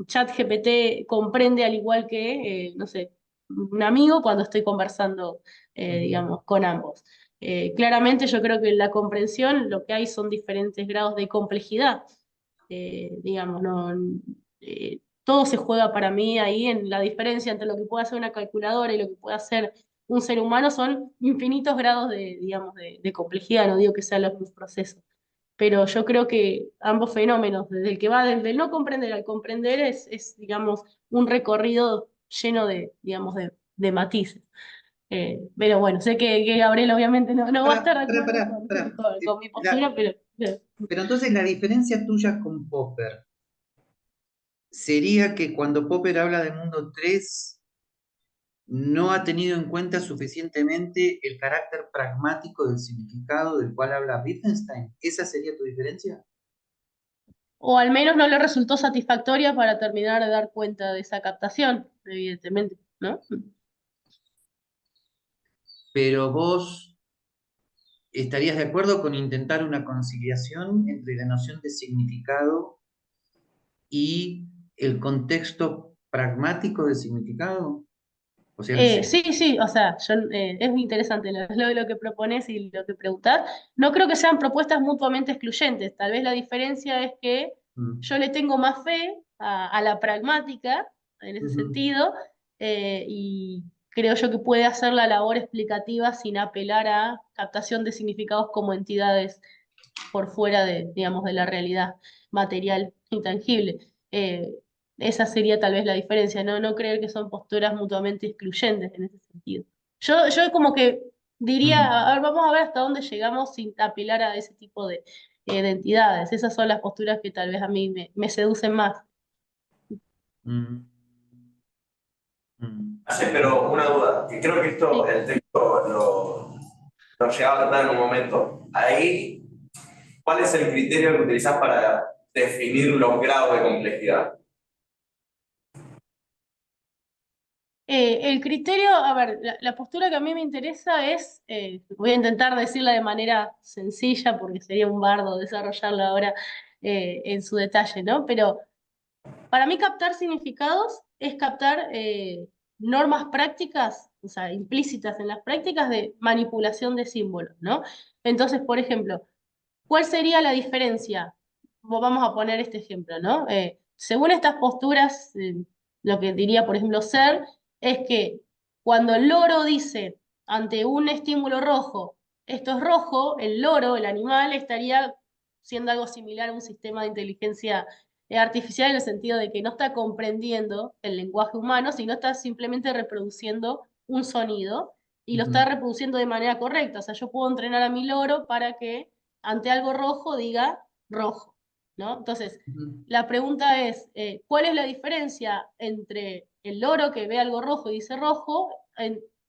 ChatGPT comprende al igual que, no sé, un amigo cuando estoy conversando, digamos, con ambos. Claramente yo creo que en la comprensión lo que hay son diferentes grados de complejidad. Digamos, no, todo se juega para mí ahí en la diferencia entre lo que puede hacer una calculadora y lo que puede hacer un ser humano son infinitos grados de, digamos, de complejidad, no digo que sean los mismos procesos. Pero yo creo que ambos fenómenos, desde el que va desde el no comprender al comprender, digamos, un recorrido lleno de, digamos, de matices. Pero bueno, sé que Gabriel obviamente no va a estar de acuerdo con mi postura, Pero entonces la diferencia tuya con Popper sería que cuando Popper habla de mundo 3 no ha tenido en cuenta suficientemente el carácter pragmático del significado del cual habla Wittgenstein. ¿Esa sería tu diferencia? o al menos no le resultó satisfactoria para terminar de dar cuenta de esa captación, evidentemente, ¿no? Pero vos estarías de acuerdo con intentar una conciliación entre la noción de significado y el contexto pragmático del significado. O sea, Sí, sí, o sea, es muy interesante lo que propones y lo que preguntás. No creo que sean propuestas mutuamente excluyentes. Tal vez la diferencia es que mm, yo le tengo más fe a la pragmática en ese ujú, sentido, y creo yo que puede hacer la labor explicativa sin apelar a captación de significados como entidades por fuera de, digamos, de la realidad material intangible. Esa sería tal vez la diferencia, ¿no? No creer que son posturas mutuamente excluyentes en ese sentido. Yo como que diría, a mm, ver, vamos a ver hasta dónde llegamos sin apelar a ese tipo de entidades. Esas son las posturas que tal vez a mí me seducen más. mm, mm. Sí, pero una duda, que creo que esto, Sí. el texto lo llegaba a tratar en un momento. Ahí, ¿cuál es el criterio que utilizás para definir los grados de complejidad? El criterio, a ver, la postura que a mí me interesa es, voy a intentar decirla de manera sencilla porque sería un bardo desarrollarla ahora en su detalle, ¿no? Pero para mí captar significados es captar normas prácticas, o sea, implícitas en las prácticas de manipulación de símbolos, ¿no? Entonces, por ejemplo, ¿cuál sería la diferencia? Vamos a poner este ejemplo, ¿no? Según estas posturas, lo que diría, por ejemplo, Ser, es que cuando el loro dice ante un estímulo rojo, esto es rojo, el loro, el animal, estaría siendo algo similar a un sistema de inteligencia artificial en el sentido de que no está comprendiendo el lenguaje humano, sino está simplemente reproduciendo un sonido y lo está Ujú, reproduciendo de manera correcta. O sea, yo puedo entrenar a mi loro para que ante algo rojo diga rojo, ¿no? Entonces, ujú, la pregunta es, ¿cuál es la diferencia entre el loro que ve algo rojo y dice rojo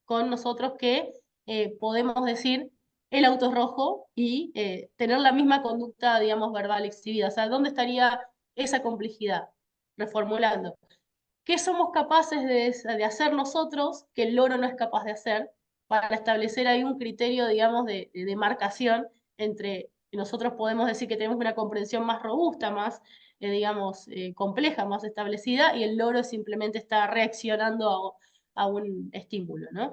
con nosotros que podemos decir el auto es rojo y tener la misma conducta, digamos, verbal exhibida? O sea, ¿dónde estaría esa complejidad? Reformulando. ¿Qué somos capaces de hacer nosotros que el loro no es capaz de hacer para establecer ahí un criterio, digamos, de demarcación entre nosotros podemos decir que tenemos una comprensión más robusta, más, digamos, compleja, más establecida, y el loro simplemente está reaccionando a un estímulo, ¿no?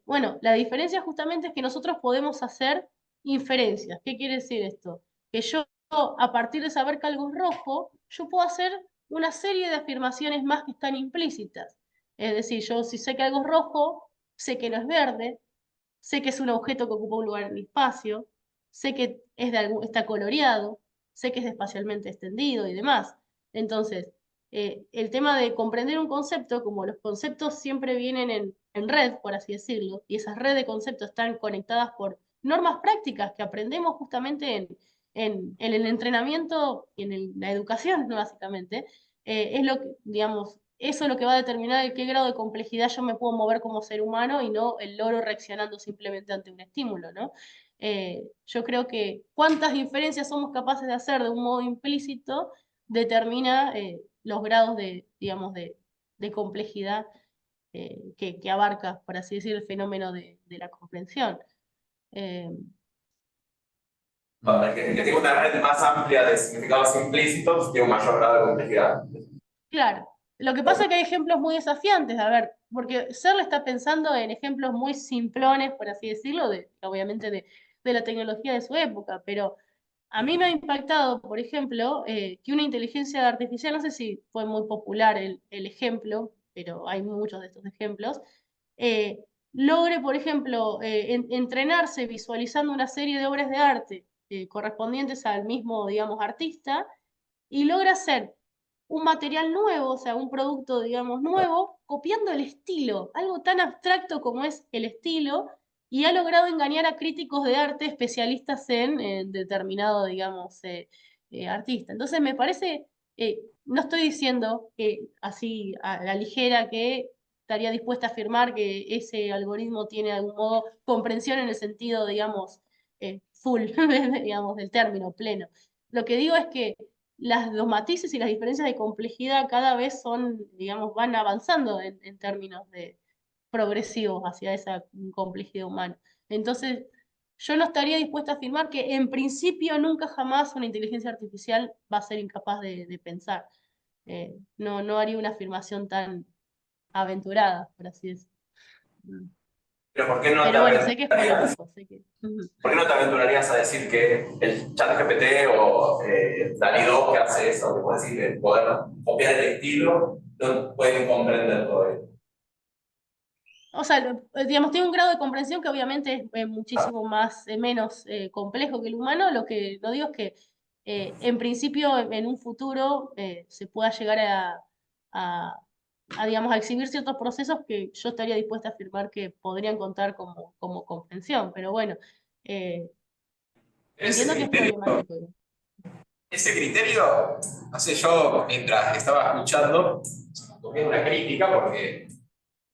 Bueno, la diferencia justamente es que nosotros podemos hacer inferencias. ¿Qué quiere decir esto? Que yo, a partir de saber que algo es rojo, yo puedo hacer una serie de afirmaciones más que están implícitas. Es decir, yo si sé que algo es rojo, sé que no es verde, sé que es un objeto que ocupa un lugar en el espacio, sé que está coloreado, sé que es espacialmente extendido y demás. Entonces, el tema de comprender un concepto, como los conceptos siempre vienen en red, por así decirlo, y esas redes de conceptos están conectadas por normas prácticas que aprendemos justamente en el entrenamiento y en la educación, ¿no? Básicamente, es lo que, digamos, eso es lo que va a determinar en qué grado de complejidad yo me puedo mover como ser humano y no el loro reaccionando simplemente ante un estímulo, ¿no? Yo creo que cuántas inferencias somos capaces de hacer de un modo implícito determina los grados de, digamos, de complejidad que abarca, por así decir, el fenómeno de la comprensión. Eh, El que tiene una red más amplia de significados implícitos tiene un mayor grado de complejidad. Claro. Lo que pasa es que hay ejemplos muy desafiantes, a ver, porque Searle está pensando en ejemplos muy simplones, por así decirlo, obviamente de la tecnología de su época, pero a mí me ha impactado, por ejemplo, que una inteligencia artificial, no sé si fue muy popular el ejemplo, pero hay muchos de estos ejemplos, eh, logre, por ejemplo, entrenarse visualizando una serie de obras de arte correspondientes al mismo, digamos, artista, y logra hacer un material nuevo, o sea, un producto, digamos, nuevo, copiando el estilo, algo tan abstracto como es el estilo, y ha logrado engañar a críticos de arte especialistas en determinado, digamos, artista. Entonces, me parece, no estoy diciendo que así a la ligera que estaría dispuesta a afirmar que ese algoritmo tiene de algún modo comprensión en el sentido, digamos, full, digamos, del término pleno. Lo que digo es que los matices y las diferencias de complejidad cada vez son, digamos, van avanzando en términos de progresivos hacia esa complejidad humana. Entonces, yo no estaría dispuesta a afirmar que en principio nunca jamás una inteligencia artificial va a ser incapaz de pensar. No haría una afirmación tan aventurada, por así decirlo. Pero ¿por qué no te Pero bueno, sé que es aventurarías, polémico, sé que... Ujú. ¿por qué no te aventurarías a decir que el chat GPT o DALL-E 2 que hace eso, que puede decir de poder copiar el estilo, no pueden comprender todo eso? O sea, digamos, tiene un grado de comprensión que obviamente es muchísimo más, menos complejo que el humano. Lo que no digo es que en principio en un futuro se pueda llegar a, digamos, a exhibir ciertos procesos que yo estaría dispuesta a afirmar que podrían contar como comprensión. Pero bueno, eh, Ese entiendo que es criterio, problemático. ese criterio, no sé, yo mientras estaba escuchando, tomé una crítica porque,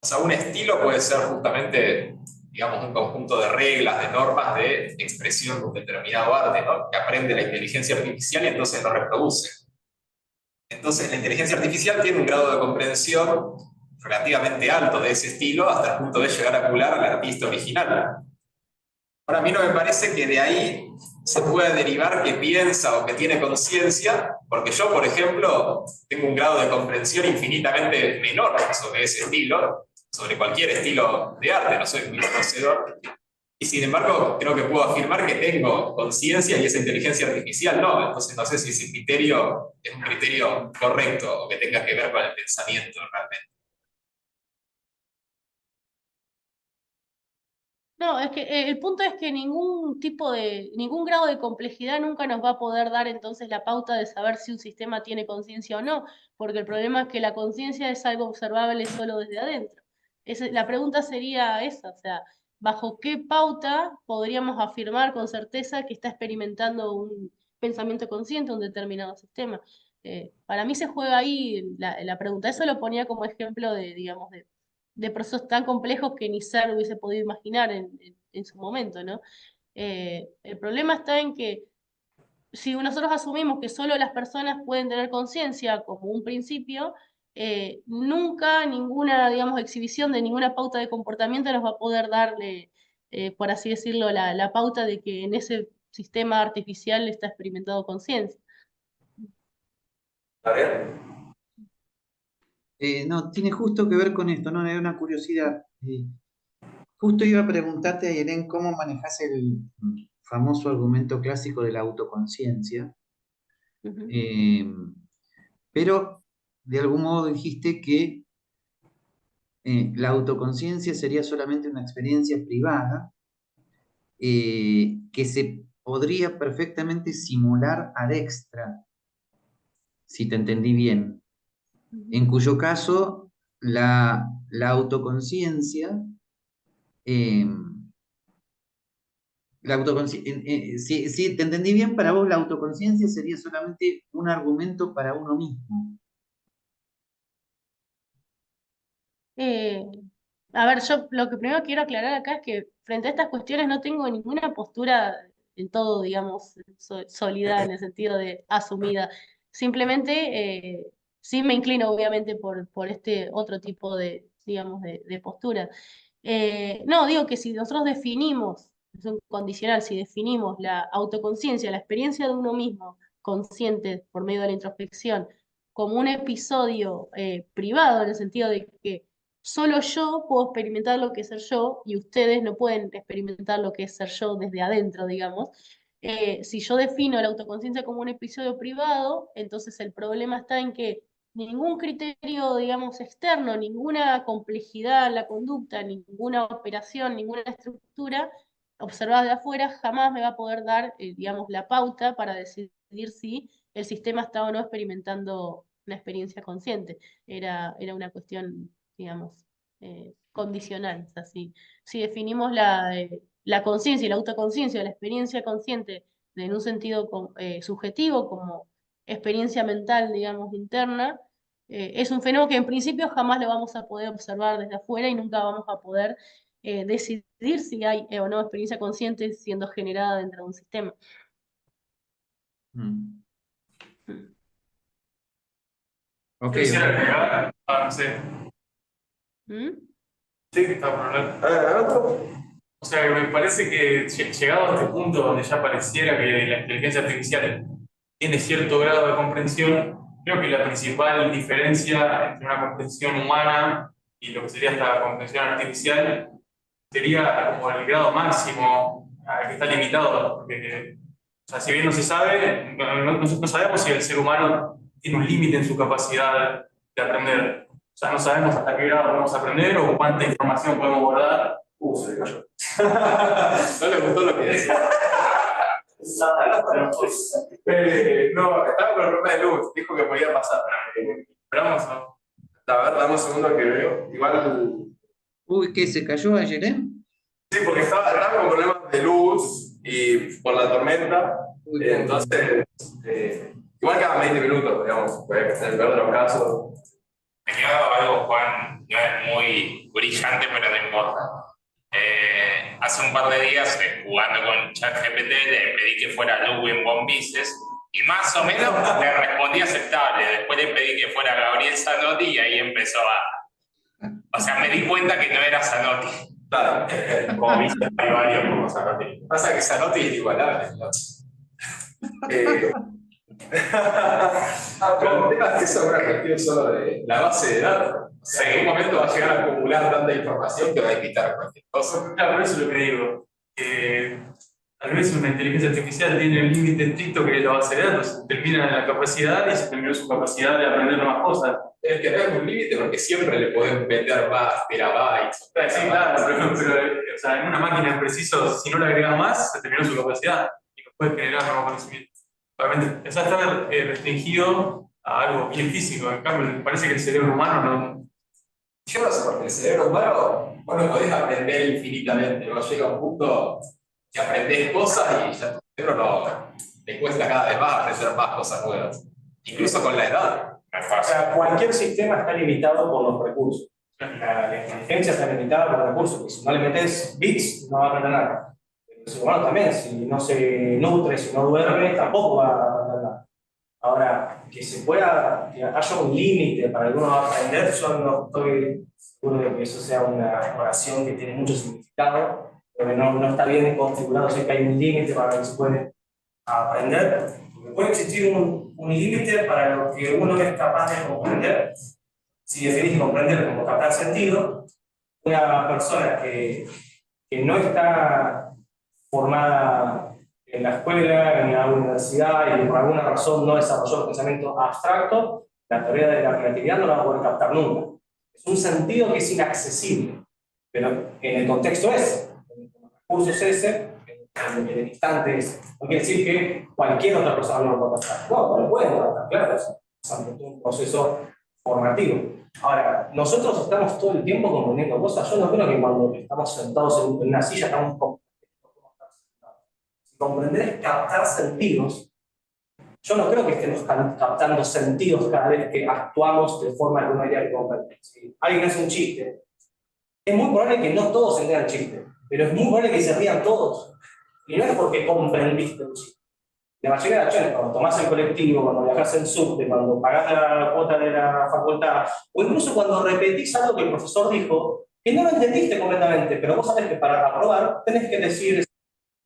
o sea, un estilo puede ser justamente, digamos, un conjunto de reglas, de normas de expresión de un determinado arte, ¿no? Que aprende la inteligencia artificial y entonces lo reproduce. Entonces, la inteligencia artificial tiene un grado de comprensión relativamente alto de ese estilo hasta el punto de llegar a emular al artista original. Ahora, a mí no me parece que de ahí se pueda derivar que piensa o que tiene conciencia, porque yo, por ejemplo, tengo un grado de comprensión infinitamente menor sobre ese estilo, sobre cualquier estilo de arte, no soy muy conocedor, y sin embargo creo que puedo afirmar que tengo conciencia y esa inteligencia artificial no, entonces no sé si ese criterio es un criterio correcto o que tenga que ver con el pensamiento realmente. No, es que el punto es que ningún grado de complejidad nunca nos va a poder dar entonces la pauta de saber si un sistema tiene conciencia o no, porque el problema es que la conciencia es algo observable solo desde adentro. La pregunta sería esa, o sea, ¿bajo qué pauta podríamos afirmar con certeza que está experimentando un pensamiento consciente un determinado sistema? Para mí se juega ahí la pregunta. Eso lo ponía como ejemplo de, digamos, de procesos tan complejos que ni ser hubiese podido imaginar en su momento, ¿no? El problema está en que si nosotros asumimos que solo las personas pueden tener conciencia como un principio, nunca ninguna, digamos, exhibición de ninguna pauta de comportamiento nos va a poder darle, por así decirlo, la pauta de que en ese sistema artificial está experimentado conciencia. ¿Gabriel? No, tiene justo que ver con esto, ¿no? Era una curiosidad. Justo iba a preguntarte, Ayelen, cómo manejas el famoso argumento clásico de la autoconciencia, Ujú. pero de algún modo dijiste que la autoconciencia sería solamente una experiencia privada que se podría perfectamente simular ad extra, si te entendí bien. En cuyo caso, la autoconciencia, eh, si te entendí bien, para vos la autoconciencia sería solamente un argumento para uno mismo. Eh, a ver, yo lo que primero quiero aclarar acá es que frente a estas cuestiones no tengo ninguna postura en todo, digamos, sólida en el sentido de asumida. Simplemente sí me inclino obviamente por este otro tipo de, digamos, de postura. No, digo que si nosotros definimos es un condicional. Si definimos la autoconciencia, la experiencia de uno mismo, consciente por medio de la introspección, como un episodio privado, en el sentido de que solo yo puedo experimentar lo que es ser yo y ustedes no pueden experimentar lo que es ser yo desde adentro, digamos. Si yo defino la autoconciencia como un episodio privado, entonces el problema está en que ningún criterio, digamos, externo, ninguna complejidad en la conducta, ninguna operación, ninguna estructura observada de afuera jamás me va a poder dar, digamos, la pauta para decidir si el sistema está o no experimentando una experiencia consciente. Era una cuestión, digamos, condicional. O sea, si definimos la conciencia y la autoconciencia, la experiencia consciente en un sentido subjetivo como experiencia mental, digamos, interna, es un fenómeno que en principio jamás lo vamos a poder observar desde afuera y nunca vamos a poder decidir si hay o no experiencia consciente siendo generada dentro de un sistema. Mm. Ok, Yo quisiera agregar, no sé, ¿Mm? sí que está por hablar. O sea, que me parece que llegado a este punto donde ya pareciera que la inteligencia artificial tiene cierto grado de comprensión, creo que la principal diferencia entre una comprensión humana y lo que sería esta comprensión artificial sería como el grado máximo al que está limitado. Porque, o sea, si bien no se sabe, no sabemos si el ser humano tiene un límite en su capacidad de aprender. O sea, no sabemos hasta qué grado podemos aprender o cuánta información podemos guardar. Se le cayó. No le gustó lo que decía. No, estaba con el problema de luz, dijo que podía pasar. Esperamos, ¿no? A ver, dame un segundo que veo. Igual. Uy, ¿qué? ¿Se cayó ayer, eh? Sí, porque estaba con problemas de luz y por la tormenta. Entonces, igual cada 20 minutos, digamos, puede que sea el peor de los casos. Me quedó algo, Juan, no es muy brillante, pero no importa. Hace un par de días, jugando con ChatGPT, le pedí que fuera Ludwig von Mises y más o menos le respondí aceptable. Después le pedí que fuera Gabriel Zanotti y ahí empezó a... O sea, me di cuenta que no era Zanotti. Claro. Como Mises hay varios como Zanotti. Pasa que Zanotti es igualable, ¿no? Pero el tema es que eso es una cuestión solo de la base de datos. O sea, en un momento va a llegar a acumular tanta información que va a quitar cualquier cosa. Claro, por eso es lo que digo. Tal vez una inteligencia artificial tiene un límite estricto que es la base de datos. Termina en la capacidad y se terminó su capacidad de aprender nuevas cosas. Es que no hay un límite porque siempre le podés meter más terabytes. Sí, claro, pero o sea, en una máquina preciso, si no le agrega más, se terminó su capacidad y no puede generar nuevo conocimiento. Obviamente, eso está restringido a algo bien físico. En cambio, me parece que el cerebro humano no. Yo no sé, porque el cerebro humano, vos no podés aprender infinitamente. Vos llega a un punto que aprendés cosas y ya tu cerebro no, te cuesta cada vez más aprender más cosas nuevas. Incluso con la edad. O sea, cualquier sistema está limitado por los recursos. La inteligencia está limitada por los recursos, porque si no le metes bits, no va a aprender nada. El ser humano también, si no se nutre, si no duerme, tampoco va a aprender nada. Ahora, que haya un límite para que uno va a aprender, yo no estoy seguro de que eso sea una oración que tiene mucho significado, porque no está bien configurado, sé que hay un límite para lo que se puede aprender. Puede existir un límite para lo que uno es capaz de comprender. Si definís comprender como captar sentido, una persona que no está formada en la escuela, en la universidad y por alguna razón no desarrolló el pensamiento abstracto, la teoría de la relatividad no la va a poder captar nunca. Es un sentido que es inaccesible, pero en el contexto ese, en el recurso es ese, en el instante ese. No quiere decir que cualquier otra persona no lo pueda captar. No lo pueden captar, claro, es un proceso formativo. Ahora, nosotros estamos todo el tiempo comprendiendo cosas. Yo no creo que cuando estamos sentados en una silla estamos comprendiendo. Si comprender es captar sentidos, yo no creo que estemos captando sentidos cada vez que actuamos de forma que uno diría que comprender. Si alguien hace un chiste, es muy probable que no todos entiendan el chiste, pero es muy probable que se rían todos. Y no es porque comprendiste el chiste. La mayoría de las acciones, cuando tomás el colectivo, cuando viajás en subte, cuando pagás la cuota de la facultad, o incluso cuando repetís algo que el profesor dijo, que no lo entendiste completamente, pero vos sabés que para aprobar tenés que decir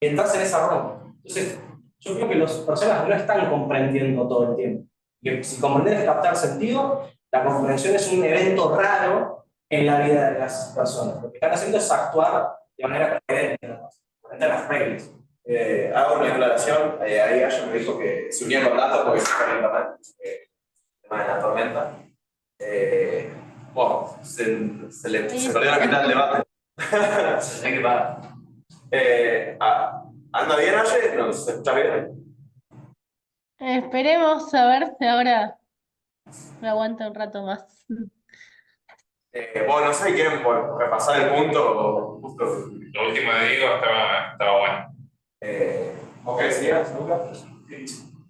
entras en esa ronda. Entonces, yo creo que las personas no están comprendiendo todo el tiempo. Que si comprender es captar sentido, la comprensión es un evento raro en la vida de las personas. Lo que están haciendo es actuar de manera coherente, frente a las reglas. Hago una aclaración, ahí ella me dijo que se unía con datos porque se fue el tema de la tormenta. Bueno, se perdió la mitad del debate. Se tiene que parar. ¿Anda bien ayer? ¿Nos escucha bien? Esperemos a ver si ahora me aguanta un rato más. Bueno, no sé si quieren repasar el punto. Justo. Lo último que digo estaba bueno. ¿Vos qué decías, Lucas?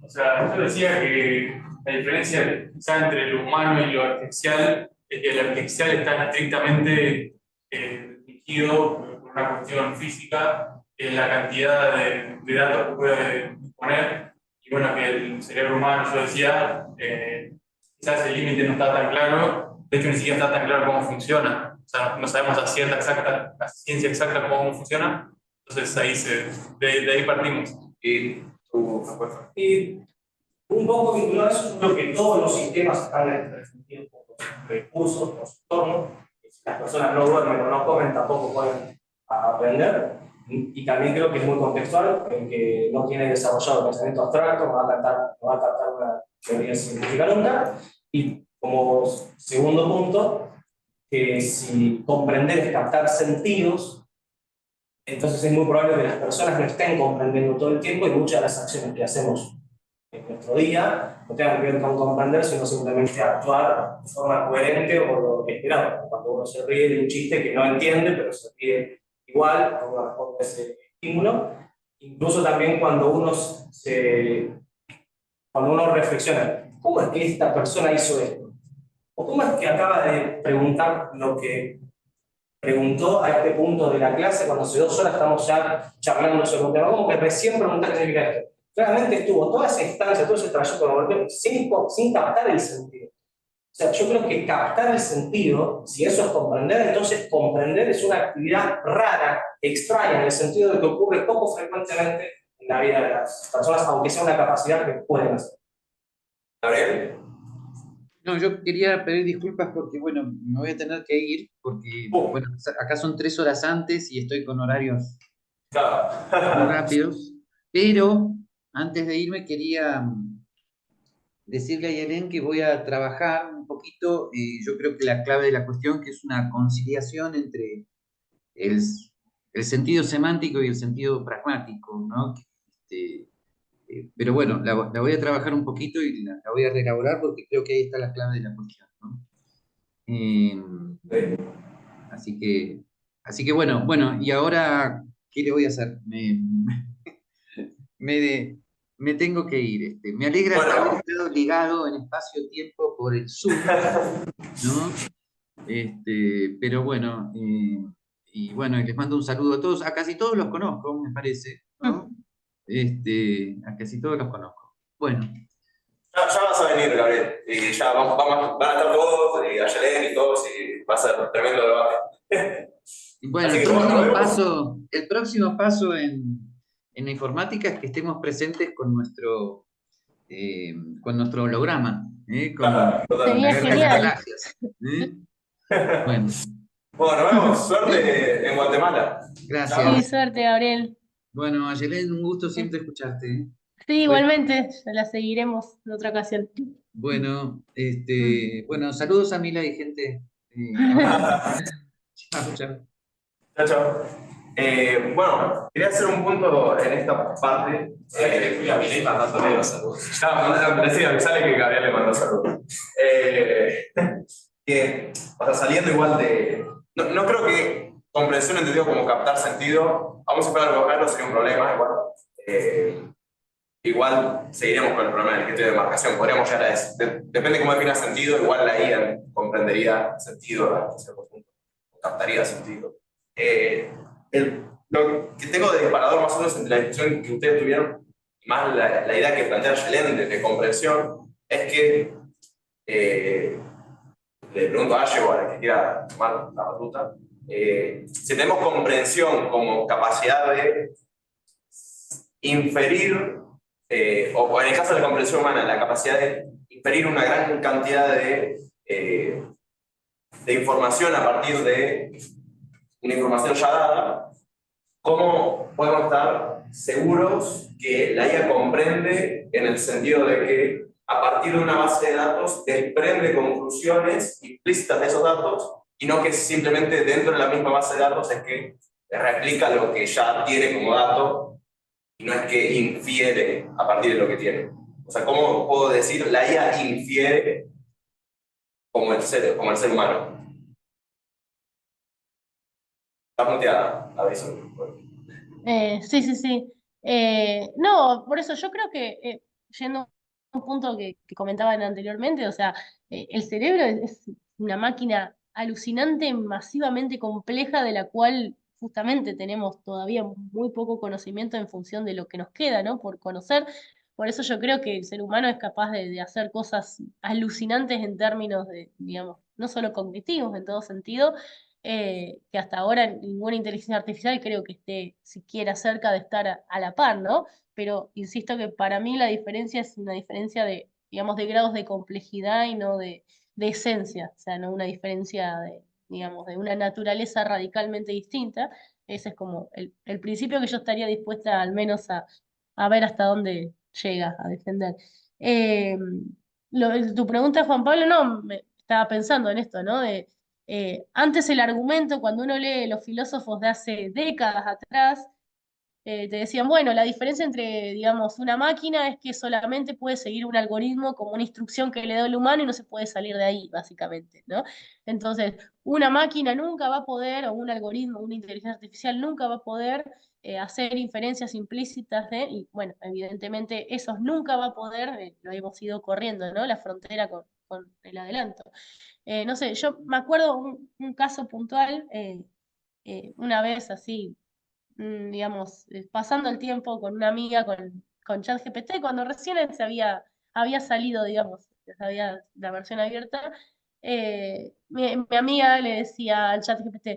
O sea, yo decía que la diferencia quizá entre lo humano y lo artificial es que lo artificial está estrictamente restringido por una cuestión física en la cantidad de datos que puede disponer. Y bueno, que el cerebro humano, yo decía, quizás el límite no está tan claro, de hecho ni siquiera está tan claro cómo funciona. O sea, no sabemos a ciencia exacta cómo funciona, entonces de ahí partimos. Y tu respuesta. Y un poco vinculado a eso, yo creo que todos los sistemas están restringidos por los recursos, por su entorno. Si las personas no duermen o no comen, tampoco pueden aprender. Y también creo que es muy contextual, el que no tiene desarrollado pensamiento abstracto, no va a captar una teoría científica nunca. Y como segundo punto, que si comprender es captar sentidos, entonces es muy probable que las personas no estén comprendiendo todo el tiempo y muchas de las acciones que hacemos en nuestro día no tengan que ver con comprender, sino simplemente actuar de forma coherente o lo que esperamos. Cuando uno se ríe de un chiste que no entiende, pero se ríe igual, cuando uno responde a ese estímulo. Incluso también cuando uno reflexiona, ¿cómo es que esta persona hizo esto? ¿O cómo es que acaba de preguntar lo que preguntó a este punto de la clase cuando hace 2 horas estamos ya charlando sobre un tema? Como que recién preguntó qué significa esto. Claramente estuvo toda esa instancia, todo ese trayecto sin captar el sentido. O sea, yo creo que captar el sentido, si eso es comprender, entonces comprender es una actividad rara, extraña, en el sentido de que ocurre poco frecuentemente en la vida de las personas, aunque sea una capacidad que pueden hacer. ¿Gabriel? No, yo quería pedir disculpas porque, bueno, me voy a tener que ir porque, bueno, acá son 3 horas antes y estoy con horarios muy rápidos. Pero antes de irme quería decirle a Yelén que voy a trabajar un poquito, yo creo que la clave de la cuestión que es una conciliación entre el sentido semántico y el sentido pragmático, ¿no? Pero bueno, la voy a trabajar un poquito y la voy a reelaborar porque creo que ahí está la clave de la cuestión, ¿no? Así que bueno, y ahora, ¿qué le voy a hacer? Me tengo que ir. Me alegra haber estado ligado en espacio-tiempo por el Zoom, ¿no? Pero bueno, y bueno, y les mando un saludo a todos. A casi todos los conozco, me parece, ¿no? A casi todos los conozco. Bueno. Ya vas a venir, Gabriel, y ya van a estar todos, y Ayelen y todos, y va a ser un tremendo debate. Bueno, el próximo paso en la informática es que estemos presentes con nuestro holograma. Sería genial. Gracias. Bueno, nos vemos. Suerte en Guatemala. Gracias. Sí, suerte, Gabriel. Bueno, Ayelen, un gusto siempre escucharte. Sí, igualmente, ya la seguiremos en otra ocasión. Bueno, bueno, saludos a Mila y gente. Chao, chao. Chao. Bueno, quería hacer un punto en esta parte. Fui a Milei mandándole los saludos. Sí, avisale que Gabriel le mandó saludos. O sea, saliendo igual de. No creo que comprensión entendido como captar sentido. Vamos a esperar algo, sería un problema. Igual seguiremos con el problema del criterio de demarcación. Podríamos llegar a eso. Depende de cómo defina sentido, igual la IA comprendería sentido hasta cierto punto. Captaría sentido. Lo que tengo de disparador más o menos entre la discusión que ustedes tuvieron, más la idea que plantea Ayelen de comprensión, es que le pregunto a Aye o a la que quiera tomar la batuta, si tenemos comprensión como capacidad de inferir, o en el caso de la comprensión humana, la capacidad de inferir una gran cantidad de información a partir de una información ya dada, ¿cómo podemos estar seguros que la IA comprende en el sentido de que a partir de una base de datos desprende conclusiones implícitas de esos datos y no que simplemente dentro de la misma base de datos es que replica lo que ya tiene como dato y no es que infiere a partir de lo que tiene? O sea, ¿cómo puedo decir la IA infiere como el ser humano? Está muteada, aviso. Sí, sí, sí. No, por eso yo creo que, yendo a un punto que comentaban anteriormente, o sea, el cerebro es una máquina alucinante, masivamente compleja, de la cual justamente tenemos todavía muy poco conocimiento en función de lo que nos queda, ¿no? Por conocer. Por eso yo creo que el ser humano es capaz de hacer cosas alucinantes en términos de, digamos, no solo cognitivos en todo sentido, que hasta ahora ninguna inteligencia artificial creo que esté siquiera cerca de estar a la par, ¿no? Pero insisto que para mí la diferencia es una diferencia de, digamos, de grados de complejidad y no de esencia, o sea, no una diferencia de, digamos, de una naturaleza radicalmente distinta. Ese es como el principio que yo estaría dispuesta al menos a ver hasta dónde llega a defender. Eh, tu pregunta, Juan Pablo, no, me estaba pensando en esto, ¿no? Antes el argumento, cuando uno lee los filósofos de hace décadas atrás, te decían, bueno, la diferencia entre, digamos, una máquina es que solamente puede seguir un algoritmo como una instrucción que le da el humano y no se puede salir de ahí, básicamente, ¿no? Entonces, una máquina nunca va a poder, o un algoritmo, una inteligencia artificial nunca va a poder hacer inferencias implícitas y bueno, evidentemente eso nunca va a poder, lo hemos ido corriendo, ¿no? La frontera con el adelanto. No sé, yo me acuerdo un caso puntual, una vez así, digamos, pasando el tiempo con una amiga con ChatGPT, cuando recién había salido, digamos, había la versión abierta, mi amiga le decía al ChatGPT,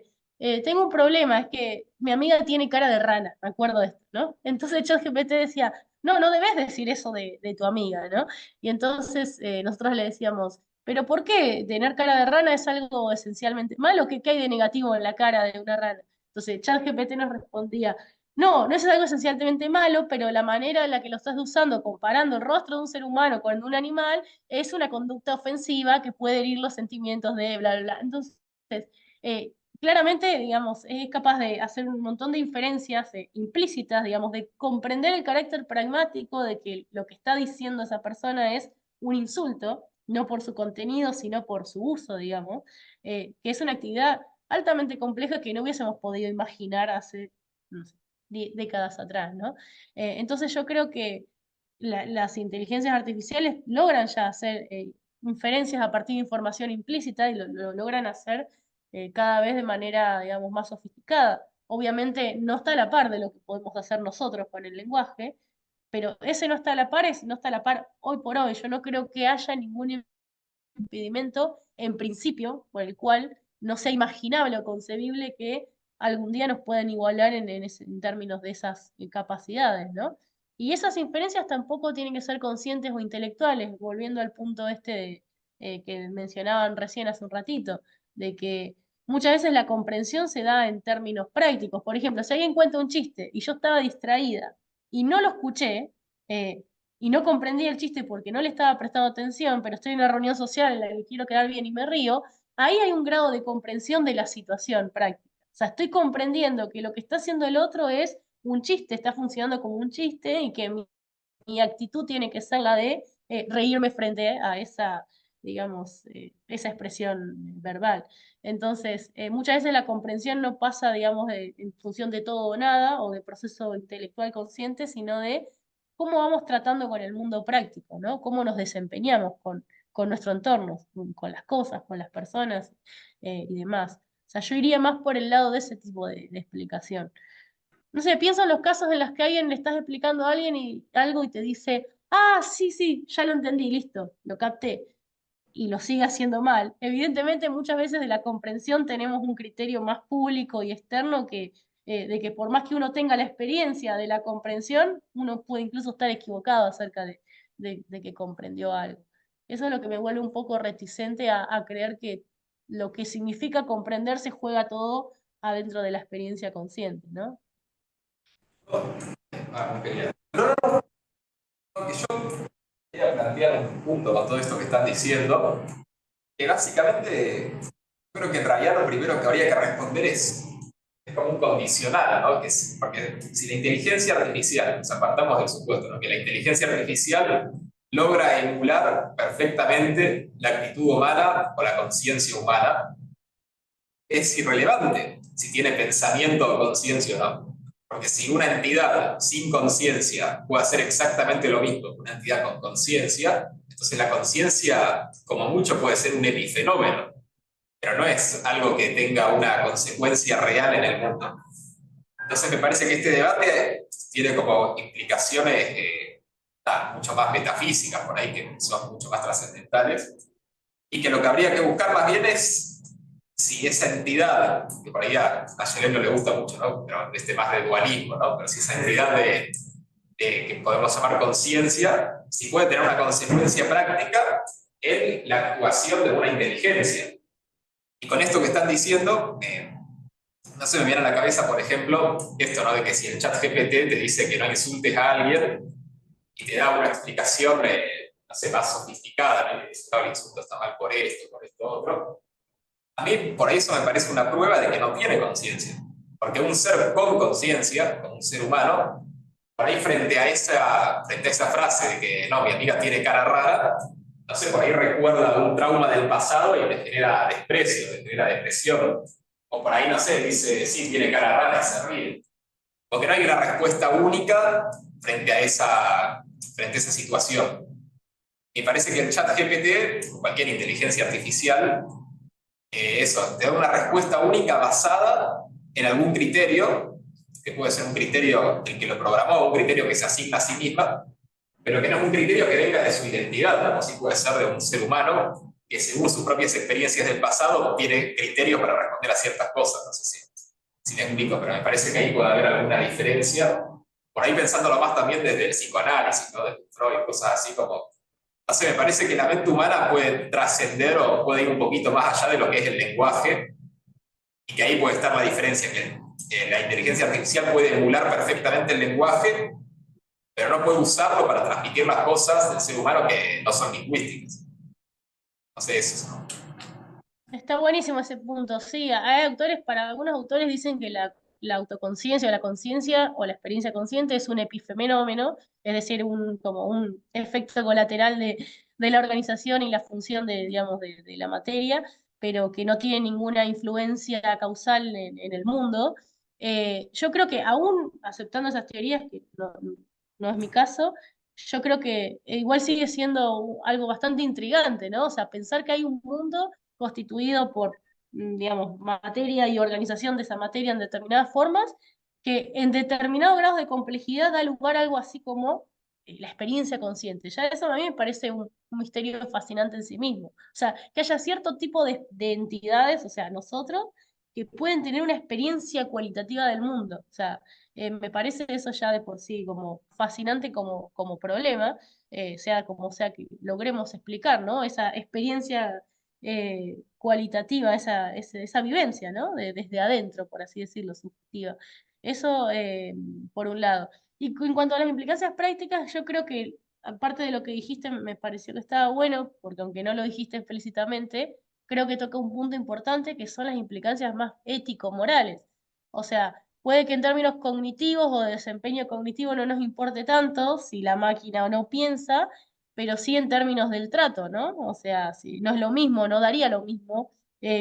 tengo un problema, es que mi amiga tiene cara de rana, me acuerdo de esto, ¿no? Entonces el ChatGPT decía, no, no debes decir eso de tu amiga, ¿no? Y entonces nosotros le decíamos, ¿pero por qué tener cara de rana es algo esencialmente malo? ¿Qué hay de negativo en la cara de una rana? Entonces ChatGPT nos respondía, no, no es algo esencialmente malo, pero la manera en la que lo estás usando, comparando el rostro de un ser humano con el de un animal, es una conducta ofensiva que puede herir los sentimientos de bla, bla, bla. Entonces, eh, claramente, digamos, es capaz de hacer un montón de inferencias implícitas, digamos, de comprender el carácter pragmático de que lo que está diciendo esa persona es un insulto, no por su contenido, sino por su uso, digamos, que es una actividad altamente compleja que no hubiésemos podido imaginar hace, no sé, décadas atrás, ¿no? Entonces yo creo que las inteligencias artificiales logran ya hacer inferencias a partir de información implícita y lo logran hacer cada vez de manera, digamos, más sofisticada. Obviamente no está a la par de lo que podemos hacer nosotros con el lenguaje, pero ese no está a la par, no está a la par hoy por hoy. Yo no creo que haya ningún impedimento, en principio, por el cual no sea imaginable o concebible que algún día nos puedan igualar en términos de esas capacidades, ¿no? Y esas inferencias tampoco tienen que ser conscientes o intelectuales, volviendo al punto este que mencionaban recién hace un ratito, de que muchas veces la comprensión se da en términos prácticos. Por ejemplo, si alguien cuenta un chiste y yo estaba distraída y no lo escuché, y no comprendí el chiste porque no le estaba prestando atención, pero estoy en una reunión social en la que quiero quedar bien y me río, ahí hay un grado de comprensión de la situación práctica. O sea, estoy comprendiendo que lo que está haciendo el otro es un chiste, está funcionando como un chiste y que mi actitud tiene que ser la de reírme frente a esa, digamos, esa expresión verbal. Entonces, muchas veces la comprensión no pasa, digamos, en función de todo o nada o de proceso intelectual consciente, sino de cómo vamos tratando con el mundo práctico, ¿no? Cómo nos desempeñamos con nuestro entorno, con las cosas, con las personas y demás. O sea, yo iría más por el lado de ese tipo de explicación. No sé, pienso en los casos en los que alguien le estás explicando a alguien y algo y te dice, ah, sí, sí, ya lo entendí, listo, lo capté, y lo sigue haciendo mal. Evidentemente, muchas veces de la comprensión tenemos un criterio más público y externo que de que por más que uno tenga la experiencia de la comprensión, uno puede incluso estar equivocado acerca de que comprendió algo. Eso es lo que me vuelve un poco reticente a creer que lo que significa comprender se juega todo adentro de la experiencia consciente, ¿no? Que yo quería plantear un punto con todo esto que están diciendo, que básicamente creo que en realidad lo primero que habría que responder es como un condicional, ¿no? Porque si la inteligencia artificial, nos apartamos del supuesto, ¿no? Que la inteligencia artificial logra emular perfectamente la actitud humana o la conciencia humana, es irrelevante si tiene pensamiento o conciencia o no. Porque si una entidad sin conciencia puede hacer exactamente lo mismo que una entidad con conciencia, entonces la conciencia, como mucho, puede ser un epifenómeno, pero no es algo que tenga una consecuencia real en el mundo. Entonces me parece que este debate tiene como implicaciones mucho más metafísicas por ahí, que son mucho más trascendentales, y que lo que habría que buscar más bien es si esa entidad, que por ahí a Yelén no le gusta mucho, ¿no? Pero más de dualismo, ¿no? Pero si esa entidad que podemos llamar conciencia, si puede tener una consecuencia práctica en la actuación de una inteligencia. Y con esto que están diciendo, no se me viene a la cabeza, por ejemplo, esto, ¿no? De que si el chat GPT te dice que no insultes a alguien y te da una explicación, no sé, más sofisticada, ¿no? Y te dice, no, el insulto está mal por esto, otro. A mí, por eso me parece una prueba de que no tiene conciencia. Porque un ser con conciencia, como un ser humano, por ahí frente a esa frase de que no, mi amiga tiene cara rara, no sé, por ahí recuerda un trauma del pasado y le genera desprecio, le genera depresión. O por ahí, no sé, dice, sí, tiene cara rara y se ríe. Porque no hay una respuesta única frente a esa situación. Me parece que el chat GPT, cualquier inteligencia artificial, eso, te da una respuesta única basada en algún criterio, que puede ser un criterio el que lo programó, un criterio que se asigna a sí misma, pero que no es un criterio que venga de su identidad, como sí puede ser de un ser humano que según sus propias experiencias del pasado tiene criterios para responder a ciertas cosas. No sé si me explico, pero me parece que ahí puede haber alguna diferencia. Por ahí pensándolo más también desde el psicoanálisis, ¿no? Desde Freud, cosas así como. No sé, me parece que la mente humana puede trascender o puede ir un poquito más allá de lo que es el lenguaje, y que ahí puede estar la diferencia, que la inteligencia artificial puede emular perfectamente el lenguaje, pero no puede usarlo para transmitir las cosas del ser humano que no son lingüísticas. No sé, eso, ¿no? Está buenísimo ese punto, sí. Hay autores, para algunos autores dicen que la autoconciencia o la conciencia o la experiencia consciente es un epifenómeno, es decir, como un efecto colateral de la organización y la función digamos, de la materia, pero que no tiene ninguna influencia causal en el mundo. Yo creo que aún aceptando esas teorías, que no es mi caso, yo creo que igual sigue siendo algo bastante intrigante, ¿no? O sea, pensar que hay un mundo constituido por, digamos, materia y organización de esa materia en determinadas formas, que en determinados grados de complejidad da lugar a algo así como la experiencia consciente. Ya eso a mí me parece un misterio fascinante en sí mismo. O sea, que haya cierto tipo de entidades, o sea, nosotros, que pueden tener una experiencia cualitativa del mundo. O sea, me parece eso ya de por sí como fascinante como problema, sea como sea que logremos explicar, ¿no? Esa experiencia cualitativa, esa vivencia, ¿no? Desde adentro, por así decirlo, subjetiva. Eso, por un lado. Y en cuanto a las implicancias prácticas, yo creo que, aparte de lo que dijiste, me pareció que estaba bueno, porque aunque no lo dijiste explícitamente, creo que toca un punto importante que son las implicancias más ético-morales. O sea, puede que en términos cognitivos o de desempeño cognitivo no nos importe tanto si la máquina o no piensa, pero sí en términos del trato, ¿no? O sea, si no es lo mismo, no daría lo mismo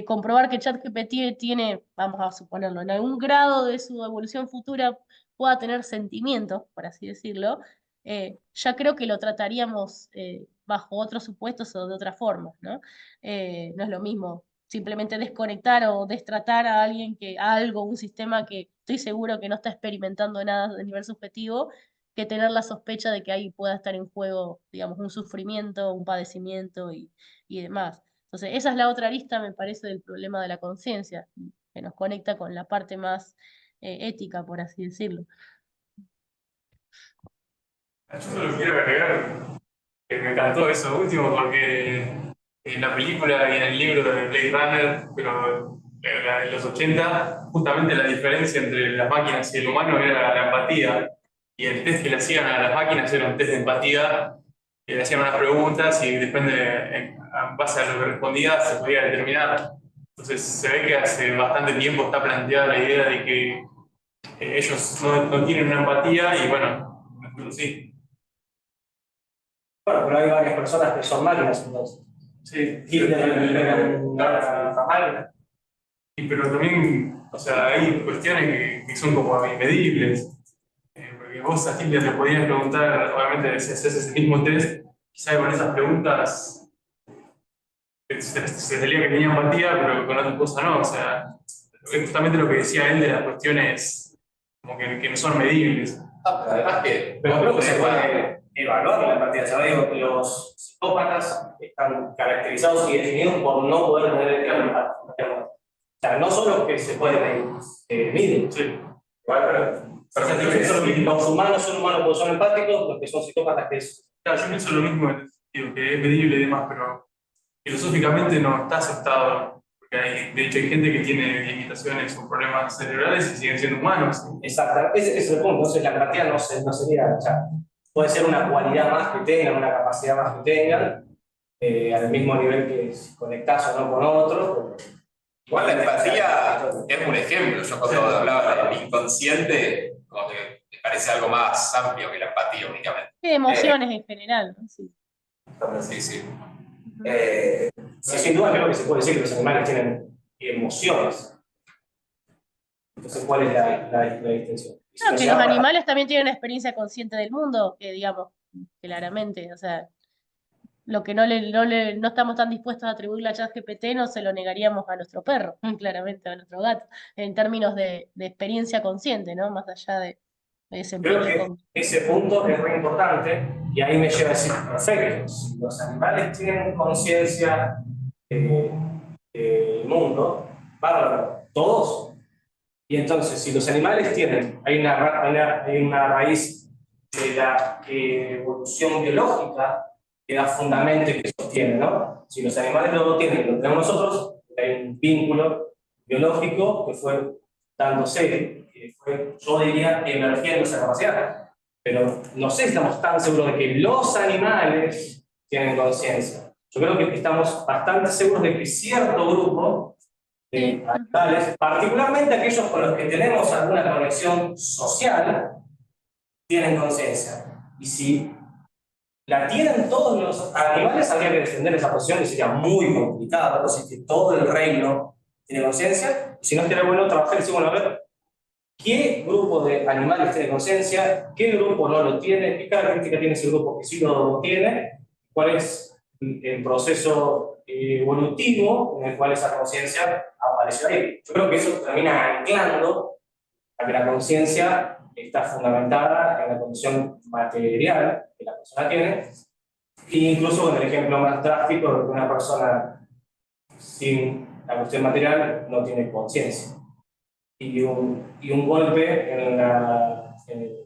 comprobar que ChatGPT tiene, vamos a suponerlo, en algún grado de su evolución futura pueda tener sentimientos, por así decirlo, ya creo que lo trataríamos bajo otros supuestos o de otra forma, ¿no? No es lo mismo simplemente desconectar o destratar a alguien a algo, un sistema que estoy seguro que no está experimentando nada de nivel subjetivo, que tener la sospecha de que ahí pueda estar en juego, digamos, un sufrimiento, un padecimiento y demás. Entonces, esa es la otra arista, me parece, del problema de la conciencia, que nos conecta con la parte más ética, por así decirlo. Yo solo quiero agregar que me encantó eso último porque en la película y en el libro de Blade Runner, pero de los 80, justamente la diferencia entre las máquinas y el humano era la empatía. Y el test que le hacían a las máquinas era un test de empatía, que le hacían unas preguntas y depende, en base a lo que respondía, se podía determinar. Entonces se ve que hace bastante tiempo está planteada la idea de que ellos no tienen una empatía y bueno, nosotros sí. Bueno, pero hay varias personas que son máquinas, entonces. Sí, Hitler era una máquina. y pero también, o sea, hay cuestiones que son como inmedibles. Porque vos a Hitler le podías preguntar, obviamente, si haces ese mismo test, quizá con esas preguntas se salía que tenía empatía, pero con otras cosas no. O sea, es justamente lo que decía él de las cuestiones como que no son medibles. Ah, pero además que. Pero creo que se puede evaluar la empatía. Ya digo, los psicópatas están caracterizados y definidos por no poder tener empatía. O sea, no solo que se puede medir, se mide. Sí. Bueno, pero los humanos son humanos porque son empáticos, los que son psicópatas que es. Claro, yo pienso lo mismo, digo, que es medible y demás, pero filosóficamente no está aceptado. Porque de hecho hay gente que tiene limitaciones o problemas cerebrales y siguen siendo humanos. Exacto, ese es el punto. Entonces la empatía no sería, o sea, puede ser una cualidad más que tengan, una capacidad más que tengan, al mismo nivel que si conectás o no con otro. Igual la empatía es un ejemplo. Yo cuando hablaba del inconsciente, como que me parece algo más amplio que la empatía únicamente. Sí, emociones en general, ¿no? Sí. Sí, sí. Sí, sin duda creo que se puede decir que los animales tienen emociones. Entonces, ¿cuál es la distinción? No, que los animales también tienen una experiencia consciente del mundo, que digamos, claramente, o sea, lo que no estamos tan dispuestos a atribuirle a ChatGPT no se lo negaríamos a nuestro perro, claramente, a nuestro gato, en términos de experiencia consciente, ¿no? Más allá de Creo desempeño que ese punto es muy importante y ahí me lleva a decir, perfecto, si los animales tienen conciencia del mundo, bárbaro, todos. Y entonces, si los animales tienen, hay una raíz de la evolución biológica que da fundamento y que sostiene, ¿no? Si los animales no lo tienen, lo tenemos nosotros, hay un vínculo biológico que fue dándose, que fue, yo diría, emergiendo esa capacidad. Pero no sé si estamos tan seguros de que los animales tienen conciencia. Yo creo que estamos bastante seguros de que cierto grupo de animales, particularmente aquellos con los que tenemos alguna conexión social, tienen conciencia. Y si la tienen todos los animales, habría que defender esa posición que sería muy complicado, si que todo el reino tiene conciencia. Si no, estaría bueno trabajar y decir, bueno, a ver, ¿qué grupo de animales tiene conciencia? ¿Qué grupo no lo tiene? ¿Qué característica tiene ese grupo que sí lo tiene? ¿Cuál es el proceso evolutivo en el cual esa conciencia apareció ahí? Yo creo que eso termina anclando a que la conciencia está fundamentada en la condición material que la persona tiene, e incluso con el ejemplo más drástico de que una persona sin la cuestión material no tiene conciencia. Y un golpe en el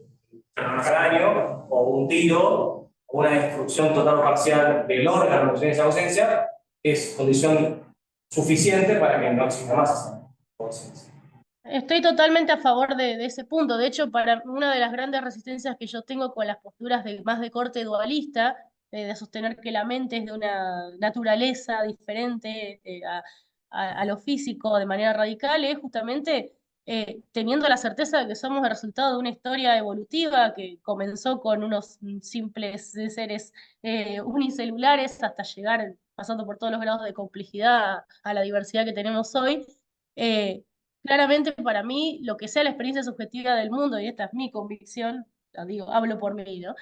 cráneo, o un tiro, o una destrucción total o parcial del órgano que tiene esa conciencia, es condición suficiente para que no exista más esa conciencia. Estoy totalmente a favor de ese punto. De hecho, para una de las grandes resistencias que yo tengo con las posturas más de corte dualista, de sostener que la mente es de una naturaleza diferente a lo físico de manera radical, es justamente teniendo la certeza de que somos el resultado de una historia evolutiva que comenzó con unos simples seres unicelulares hasta llegar, pasando por todos los grados de complejidad, a la diversidad que tenemos hoy. Eh, Claramente para mí, lo que sea la experiencia subjetiva del mundo, y esta es mi convicción, la digo, hablo por mí, ¿no?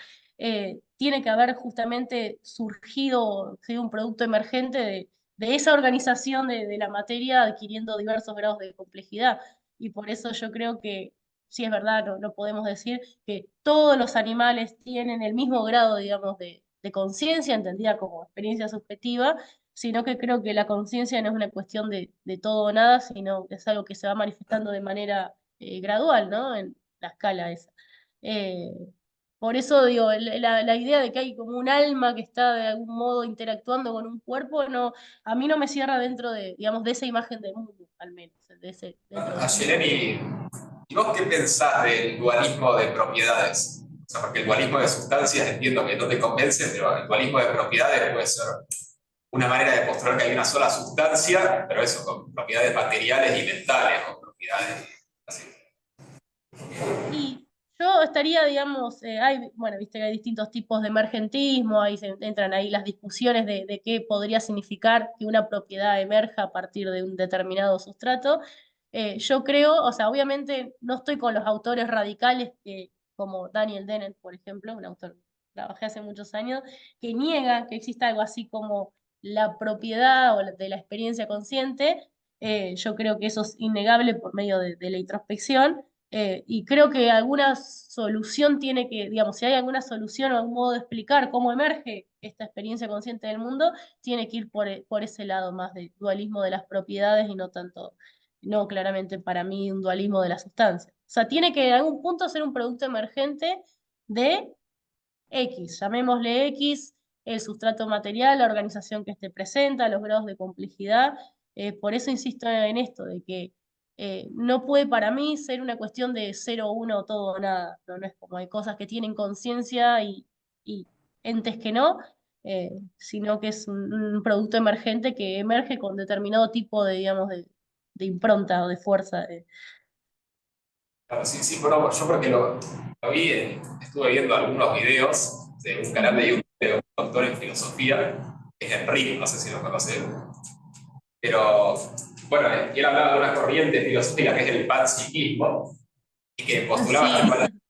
Tiene que haber justamente surgido, sido un producto emergente de esa organización de la materia adquiriendo diversos grados de complejidad. Y por eso yo creo que, sí es verdad, no podemos decir que todos los animales tienen el mismo grado, digamos, de conciencia, entendida como experiencia subjetiva, sino que creo que la conciencia no es una cuestión de todo o nada, sino que es algo que se va manifestando de manera gradual, ¿no? En la escala esa. Por eso digo, la idea de que hay como un alma que está de algún modo interactuando con un cuerpo, no, a mí no me cierra dentro de, digamos, de esa imagen del mundo, al menos, dentro del mundo. Ayelen, ¿y vos qué pensás del dualismo de propiedades? O sea, porque el dualismo de sustancias entiendo que no te convence, pero el dualismo de propiedades puede ser una manera de postular que hay una sola sustancia, pero eso, con propiedades materiales y mentales, o propiedades así. Y yo estaría, digamos, bueno, viste que hay distintos tipos de emergentismo, ahí entran ahí las discusiones de qué podría significar que una propiedad emerja a partir de un determinado sustrato. Yo creo, o sea, obviamente no estoy con los autores radicales como Daniel Dennett, por ejemplo, un autor que trabajé hace muchos años, que niega que exista algo así como la propiedad de la experiencia consciente. Yo creo que eso es innegable por medio de la introspección. Y creo que alguna solución tiene que, digamos, si hay alguna solución o algún modo de explicar cómo emerge esta experiencia consciente del mundo, tiene que ir por ese lado más de dualismo de las propiedades y no tanto, no claramente para mí un dualismo de la sustancia. O sea, tiene que en algún punto ser un producto emergente de X, llamémosle X, el sustrato material, la organización que esté presenta, los grados de complejidad. Por eso insisto en esto, de que no puede para mí ser una cuestión de 0 1 todo o nada. No, no es como hay cosas que tienen conciencia y entes que no, sino que es un producto emergente que emerge con determinado tipo de, digamos, de impronta o de fuerza. Claro, sí, sí, pero yo porque lo vi, estuve viendo algunos videos de un canal de YouTube de un doctor en filosofía, que es Enrique, no sé si lo conocen, pero bueno, y él hablaba de una corriente filosófica que es el panpsiquismo, y que postulaba, Sí.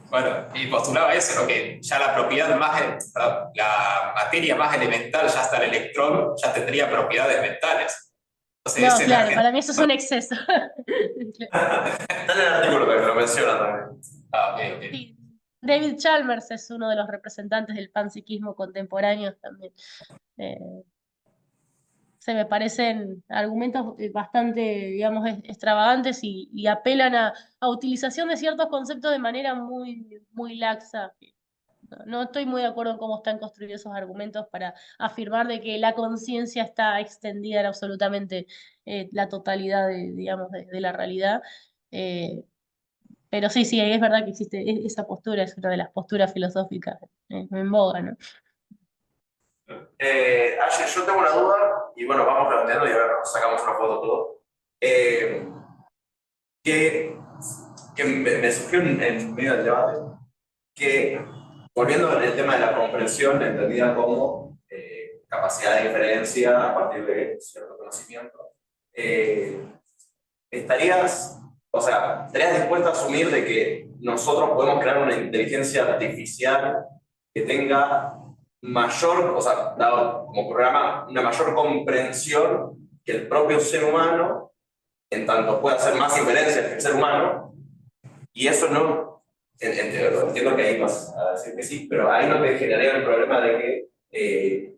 bueno, y postulaba eso, ¿no? Que ya la propiedad más, la materia más elemental, ya hasta el electrón, ya tendría propiedades mentales. Entonces, No, ese claro, para mí eso es un exceso. Está en el artículo que lo menciona también. Ah, ok, ok. Sí. David Chalmers es uno de los representantes del panpsiquismo contemporáneo también. Eh, Se me parecen argumentos bastante, digamos, extravagantes y apelan a utilización de ciertos conceptos de manera muy, muy laxa. No estoy muy de acuerdo en cómo están construidos esos argumentos para afirmar de que la conciencia está extendida en absolutamente la totalidad digamos, de la realidad. Eh, pero sí, sí, es verdad que existe esa postura, es una de las posturas filosóficas en boga, ¿no? Ashley, yo tengo una duda y bueno, vamos planteando y a ver, nos sacamos una foto todo. Que me surgió en medio del debate, que volviendo al tema de la comprensión, entendida como capacidad de diferencia a partir de cierto conocimiento, estarías dispuesto a asumir de que nosotros podemos crear una inteligencia artificial que tenga mayor, o sea, dado como programa, una mayor comprensión que el propio ser humano, en tanto pueda hacer más inferencias que el ser humano, y eso no, entiendo que ahí vas a decir que sí, pero ahí no te generaría el problema de que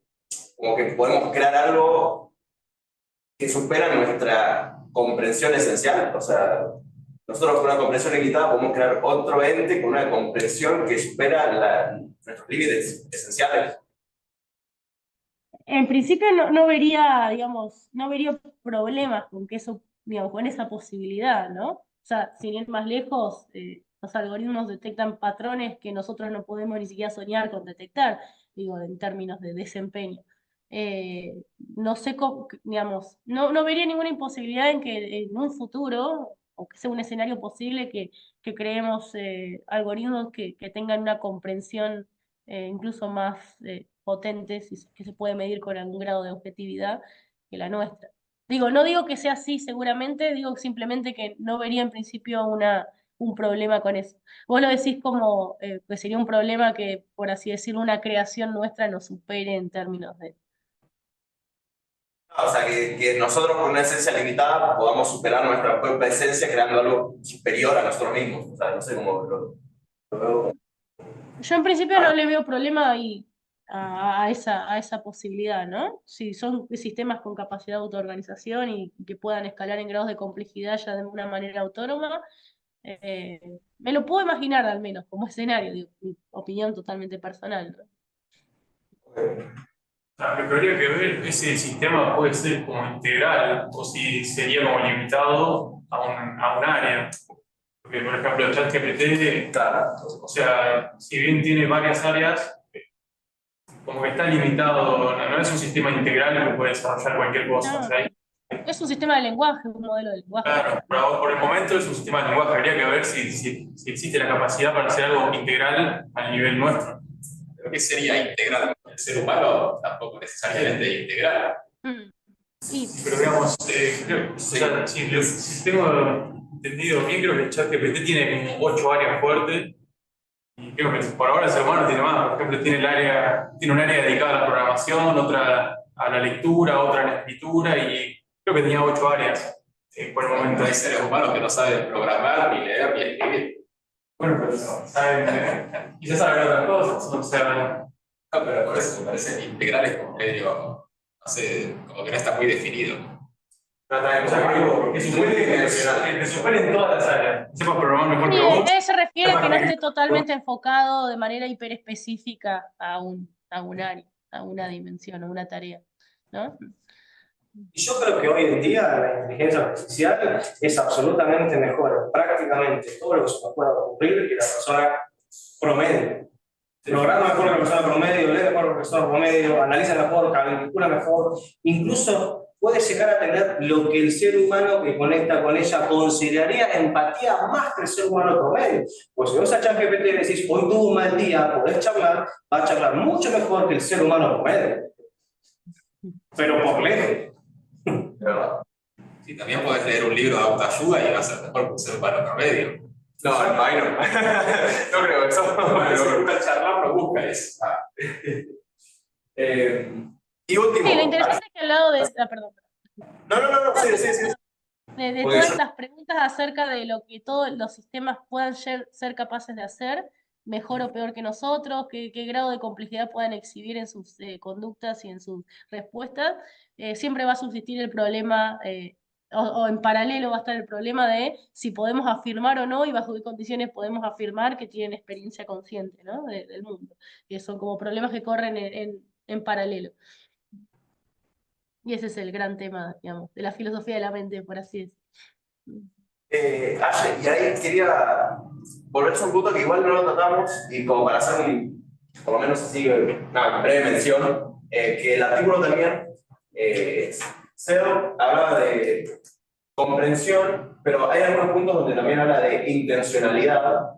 como que podemos crear algo que supera nuestra comprensión esencial, o sea, nosotros con una comprensión limitada podemos crear otro ente con una comprensión que supera nuestros límites esenciales. En principio no vería, digamos, no vería problemas con que eso, digamos, con esa posibilidad, ¿no? O sea, sin ir más lejos, los algoritmos detectan patrones que nosotros no podemos ni siquiera soñar con detectar, digo, en términos de desempeño. No sé cómo, digamos, no vería ninguna imposibilidad en que en un futuro, o que sea un escenario posible, que creemos algoritmos que tengan una comprensión incluso más potente, que se puede medir con algún grado de objetividad que la nuestra. No digo que sea así seguramente, digo simplemente que no vería en principio un problema con eso. Vos lo decís como que sería un problema que, por así decirlo, una creación nuestra nos supere en términos de... O sea, que nosotros con una esencia limitada podamos superar nuestra propia esencia creando algo superior a nosotros mismos. O sea, no sé cómo lo veo. Yo en principio no le veo problema ahí a esa posibilidad, ¿no? Si son sistemas con capacidad de autoorganización y que puedan escalar en grados de complejidad ya de una manera autónoma, Me lo puedo imaginar al menos como escenario, digo, mi opinión totalmente personal, ¿no? Lo que habría que ver es si el sistema puede ser como integral o si sería como limitado a un área. Porque, por ejemplo, ChatGPT, o sea, si bien tiene varias áreas, como que está limitado, no es un sistema integral que puede desarrollar cualquier cosa. No, O sea, es un sistema de lenguaje, un modelo de lenguaje. claro, por el momento es un sistema de lenguaje. Habría que ver si existe la capacidad para hacer algo integral a nivel nuestro. Creo que sería integral. El ser humano tampoco necesariamente integral. Mm. Y Pero digamos, creo, o sea, si tengo entendido bien, creo que el ChatGPT tiene como 8 áreas fuertes. Y creo que por ahora el ser humano tiene más. Por ejemplo, tiene un área dedicada a la programación, otra a la lectura, otra a la escritura, y creo que tenía 8 áreas por el momento. Hay seres humanos que no saben programar, ni leer, ni escribir. Bueno, pero saben, quizás saben otras cosas, o sea, No, pero por eso me parece integral es como medio, no sé, como que no está muy definido. que superen todas las áreas. Sepas programar mejor sí, que vos. se refiere a que no esté totalmente enfocado de manera hiperespecífica a un área, a una dimensión, a una tarea, ¿no? Y yo creo que hoy en día la inteligencia artificial es absolutamente mejor, prácticamente todo lo que se nos pueda ocurrir que la persona promedio. Programa mejor que la persona promedio, lee mejor que la persona promedio, analiza mejor, calcula mejor, incluso puede llegar a tener lo que el ser humano que conecta con ella consideraría empatía más que el ser humano promedio. Pues si vos a ChatGPT le decís, hoy tuvo un mal día, podés charlar, va a charlar mucho mejor que el ser humano promedio. Pero por lejos. ¿Verdad? Sí, también puedes leer un libro de autoayuda y va a ser mejor que un ser humano promedio. No, ahí no. No creo eso. Si te gusta charlar, no busca eso. Y último. Sí, lo interesante es que al lado de... perdón. No, sí. De Porque todas yo- estas preguntas acerca de lo que todos los sistemas puedan ser capaces de hacer, mejor o peor que nosotros, qué grado de complejidad puedan exhibir en sus conductas y en sus respuestas, siempre va a subsistir el problema, o en paralelo va a estar el problema de si podemos afirmar o no y bajo qué condiciones podemos afirmar que tienen experiencia consciente, ¿no? Del mundo, que son como problemas que corren en paralelo. Y ese es el gran tema, digamos, de la filosofía de la mente, por así decirlo. Ashe, y ahí quería volver a un punto que igual no lo tratamos, y como para hacer por lo menos así, una breve mención, que el artículo también, Searle hablaba de comprensión, pero hay algunos puntos donde también habla de intencionalidad,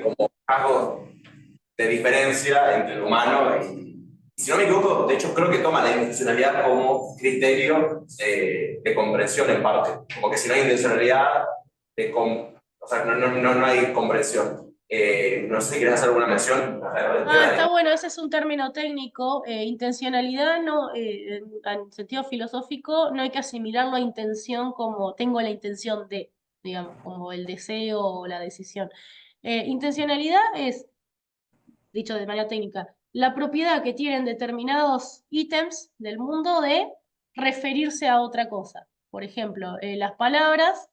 como algo de diferencia entre el humano y si no me equivoco, de hecho creo que toma la intencionalidad como criterio de comprensión en parte, como que si no hay intencionalidad, o sea, no hay comprensión. No sé si querés hacer alguna mención. Está bueno, ese es un término técnico. Intencionalidad, no, en sentido filosófico, no hay que asimilarlo a intención como tengo la intención de, digamos, como el deseo o la decisión. Intencionalidad es, dicho de manera técnica, la propiedad que tienen determinados ítems del mundo de referirse a otra cosa. Por ejemplo, las palabras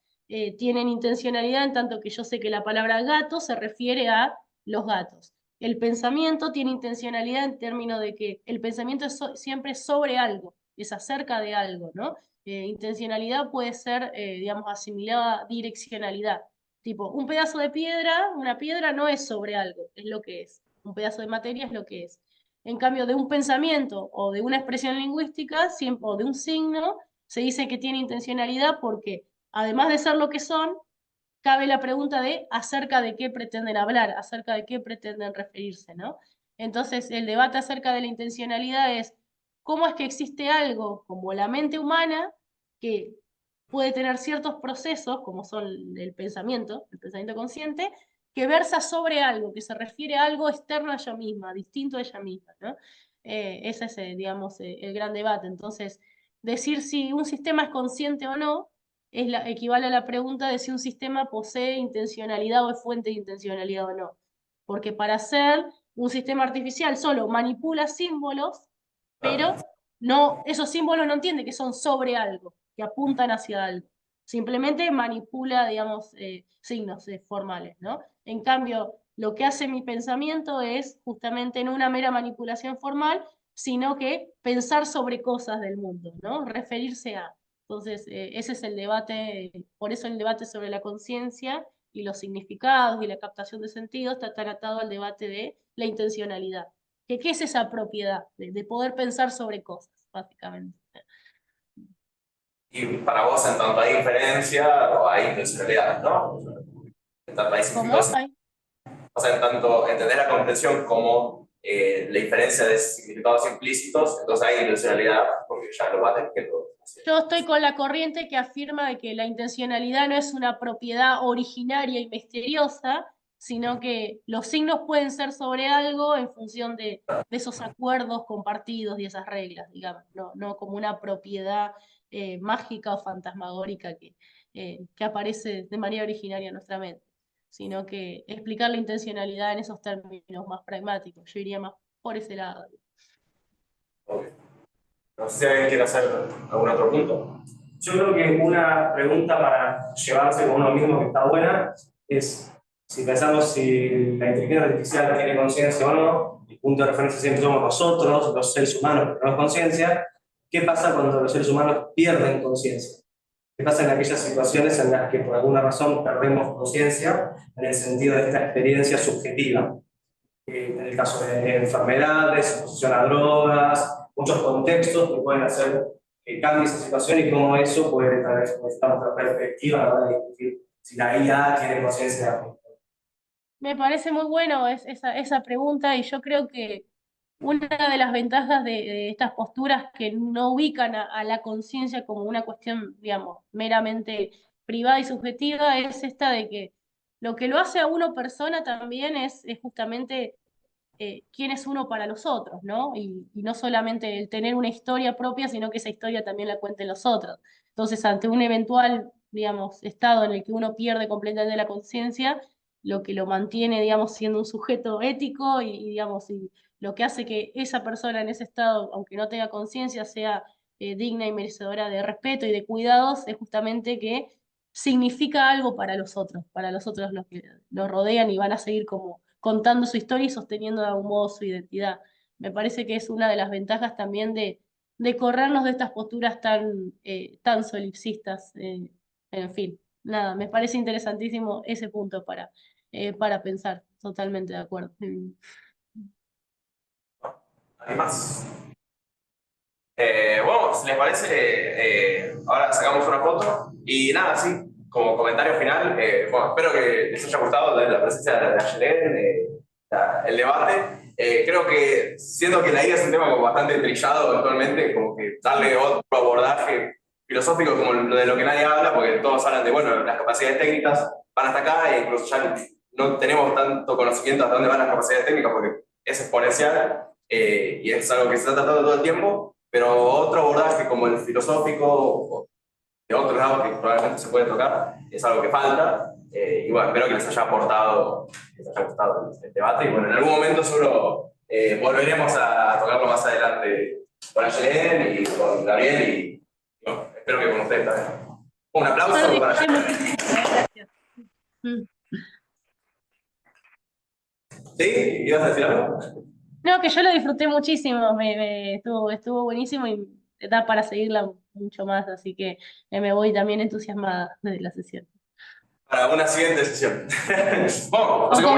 tienen intencionalidad en tanto que yo sé que la palabra gato se refiere a los gatos. El pensamiento tiene intencionalidad en términos de que el pensamiento es siempre sobre algo, es acerca de algo, ¿no? Intencionalidad puede ser, digamos, asimilada a direccionalidad. Tipo, un pedazo de piedra, una piedra no es sobre algo, es lo que es. Un pedazo de materia es lo que es. En cambio, de un pensamiento o de una expresión lingüística o de un signo, se dice que tiene intencionalidad porque, además de ser lo que son, cabe la pregunta de acerca de qué pretenden hablar, acerca de qué pretenden referirse, ¿no? Entonces, el debate acerca de la intencionalidad es cómo es que existe algo como la mente humana que puede tener ciertos procesos, como son el pensamiento consciente, que versa sobre algo, que se refiere a algo externo a ella misma, distinto a ella misma, ¿no? Ese es, digamos, el gran debate. Entonces, decir si un sistema es consciente o no equivale a la pregunta de si un sistema posee intencionalidad o es fuente de intencionalidad o no. Porque para ser un sistema artificial solo manipula símbolos, pero no, esos símbolos no entiende que son sobre algo, que apuntan hacia algo. simplemente manipula, digamos, signos formales, ¿no? En cambio, lo que hace mi pensamiento es justamente no una mera manipulación formal, sino que pensar sobre cosas del mundo, ¿no? Referirse a. Entonces, ese es el debate, por eso el debate sobre la conciencia y los significados y la captación de sentidos está tan atado al debate de la intencionalidad. ¿Qué es esa propiedad de poder pensar sobre cosas, básicamente? Y para vos, en tanto hay inferencia o hay intencionalidad, ¿no? En tanto hay ¿Cómo? significados, o sea, en tanto entender la comprensión como la inferencia de significados implícitos, entonces hay intencionalidad, porque ya lo vas diciendo. Yo estoy con la corriente que afirma de que la intencionalidad no es una propiedad originaria y misteriosa, sino que los signos pueden ser sobre algo en función de esos acuerdos compartidos y esas reglas, digamos, no como una propiedad mágica o fantasmagórica que aparece de manera originaria en nuestra mente, sino que explicar la intencionalidad en esos términos más pragmáticos. Yo iría más por ese lado. Okay. No sé si alguien quiere hacer algún otro punto. Yo creo que una pregunta para llevarse con uno mismo que está buena es si pensamos si la inteligencia artificial tiene conciencia o no, el punto de referencia siempre somos nosotros, los seres humanos que tenemos conciencia. ¿Qué pasa cuando los seres humanos pierden conciencia? ¿Qué pasa en aquellas situaciones en las que por alguna razón perdemos conciencia en el sentido de esta experiencia subjetiva? En el caso de enfermedades, exposición a drogas, muchos contextos que pueden hacer que cambie esa situación y cómo eso puede tal vez modificar otra perspectiva a la hora de discutir si la IA tiene conciencia. Me parece muy bueno esa pregunta y yo creo que una de las ventajas de estas posturas que no ubican a la conciencia como una cuestión, digamos, meramente privada y subjetiva es esta de que lo que lo hace a uno persona también es justamente quién es uno para los otros, ¿no? Y no solamente el tener una historia propia, sino que esa historia también la cuenten los otros. Entonces, ante un eventual, digamos, estado en el que uno pierde completamente la conciencia, lo que lo mantiene, digamos, siendo un sujeto ético digamos, y lo que hace que esa persona en ese estado, aunque no tenga conciencia, sea digna y merecedora de respeto y de cuidados, es justamente que significa algo para los otros los que lo rodean y van a seguir como contando su historia y sosteniendo de algún modo su identidad. Me parece que es una de las ventajas también de corrernos de estas posturas tan solipsistas. En fin, nada, me parece interesantísimo ese punto para pensar, totalmente de acuerdo. ¿Alguien más? Bueno, si les parece, ahora sacamos una foto y nada, sí, como comentario final, bueno, espero que les haya gustado la presencia de Ayelen, el debate. Creo que siento que la IA es un tema como bastante trillado actualmente, como que darle otro abordaje filosófico como de lo que nadie habla, porque todos hablan de, bueno, las capacidades técnicas van hasta acá e incluso ya no tenemos tanto conocimiento hasta dónde van las capacidades técnicas porque es exponencial y es algo que se está tratando todo el tiempo. Pero otro abordaje como el filosófico o de otro lado que probablemente se puede tocar es algo que falta. Y bueno, espero que les haya aportado, que les haya gustado el debate. Y bueno, en algún momento seguro volveremos a tocarlo más adelante con Ayelen y con Gabriel y bueno, espero que con ustedes también. Un aplauso para Ayelen. Gracias. ¿Sí? ¿Ibas a decir algo? No, que yo lo disfruté muchísimo, estuvo buenísimo y da para seguirla mucho más, así que me voy también entusiasmada de la sesión. Para una siguiente sesión. Bueno, O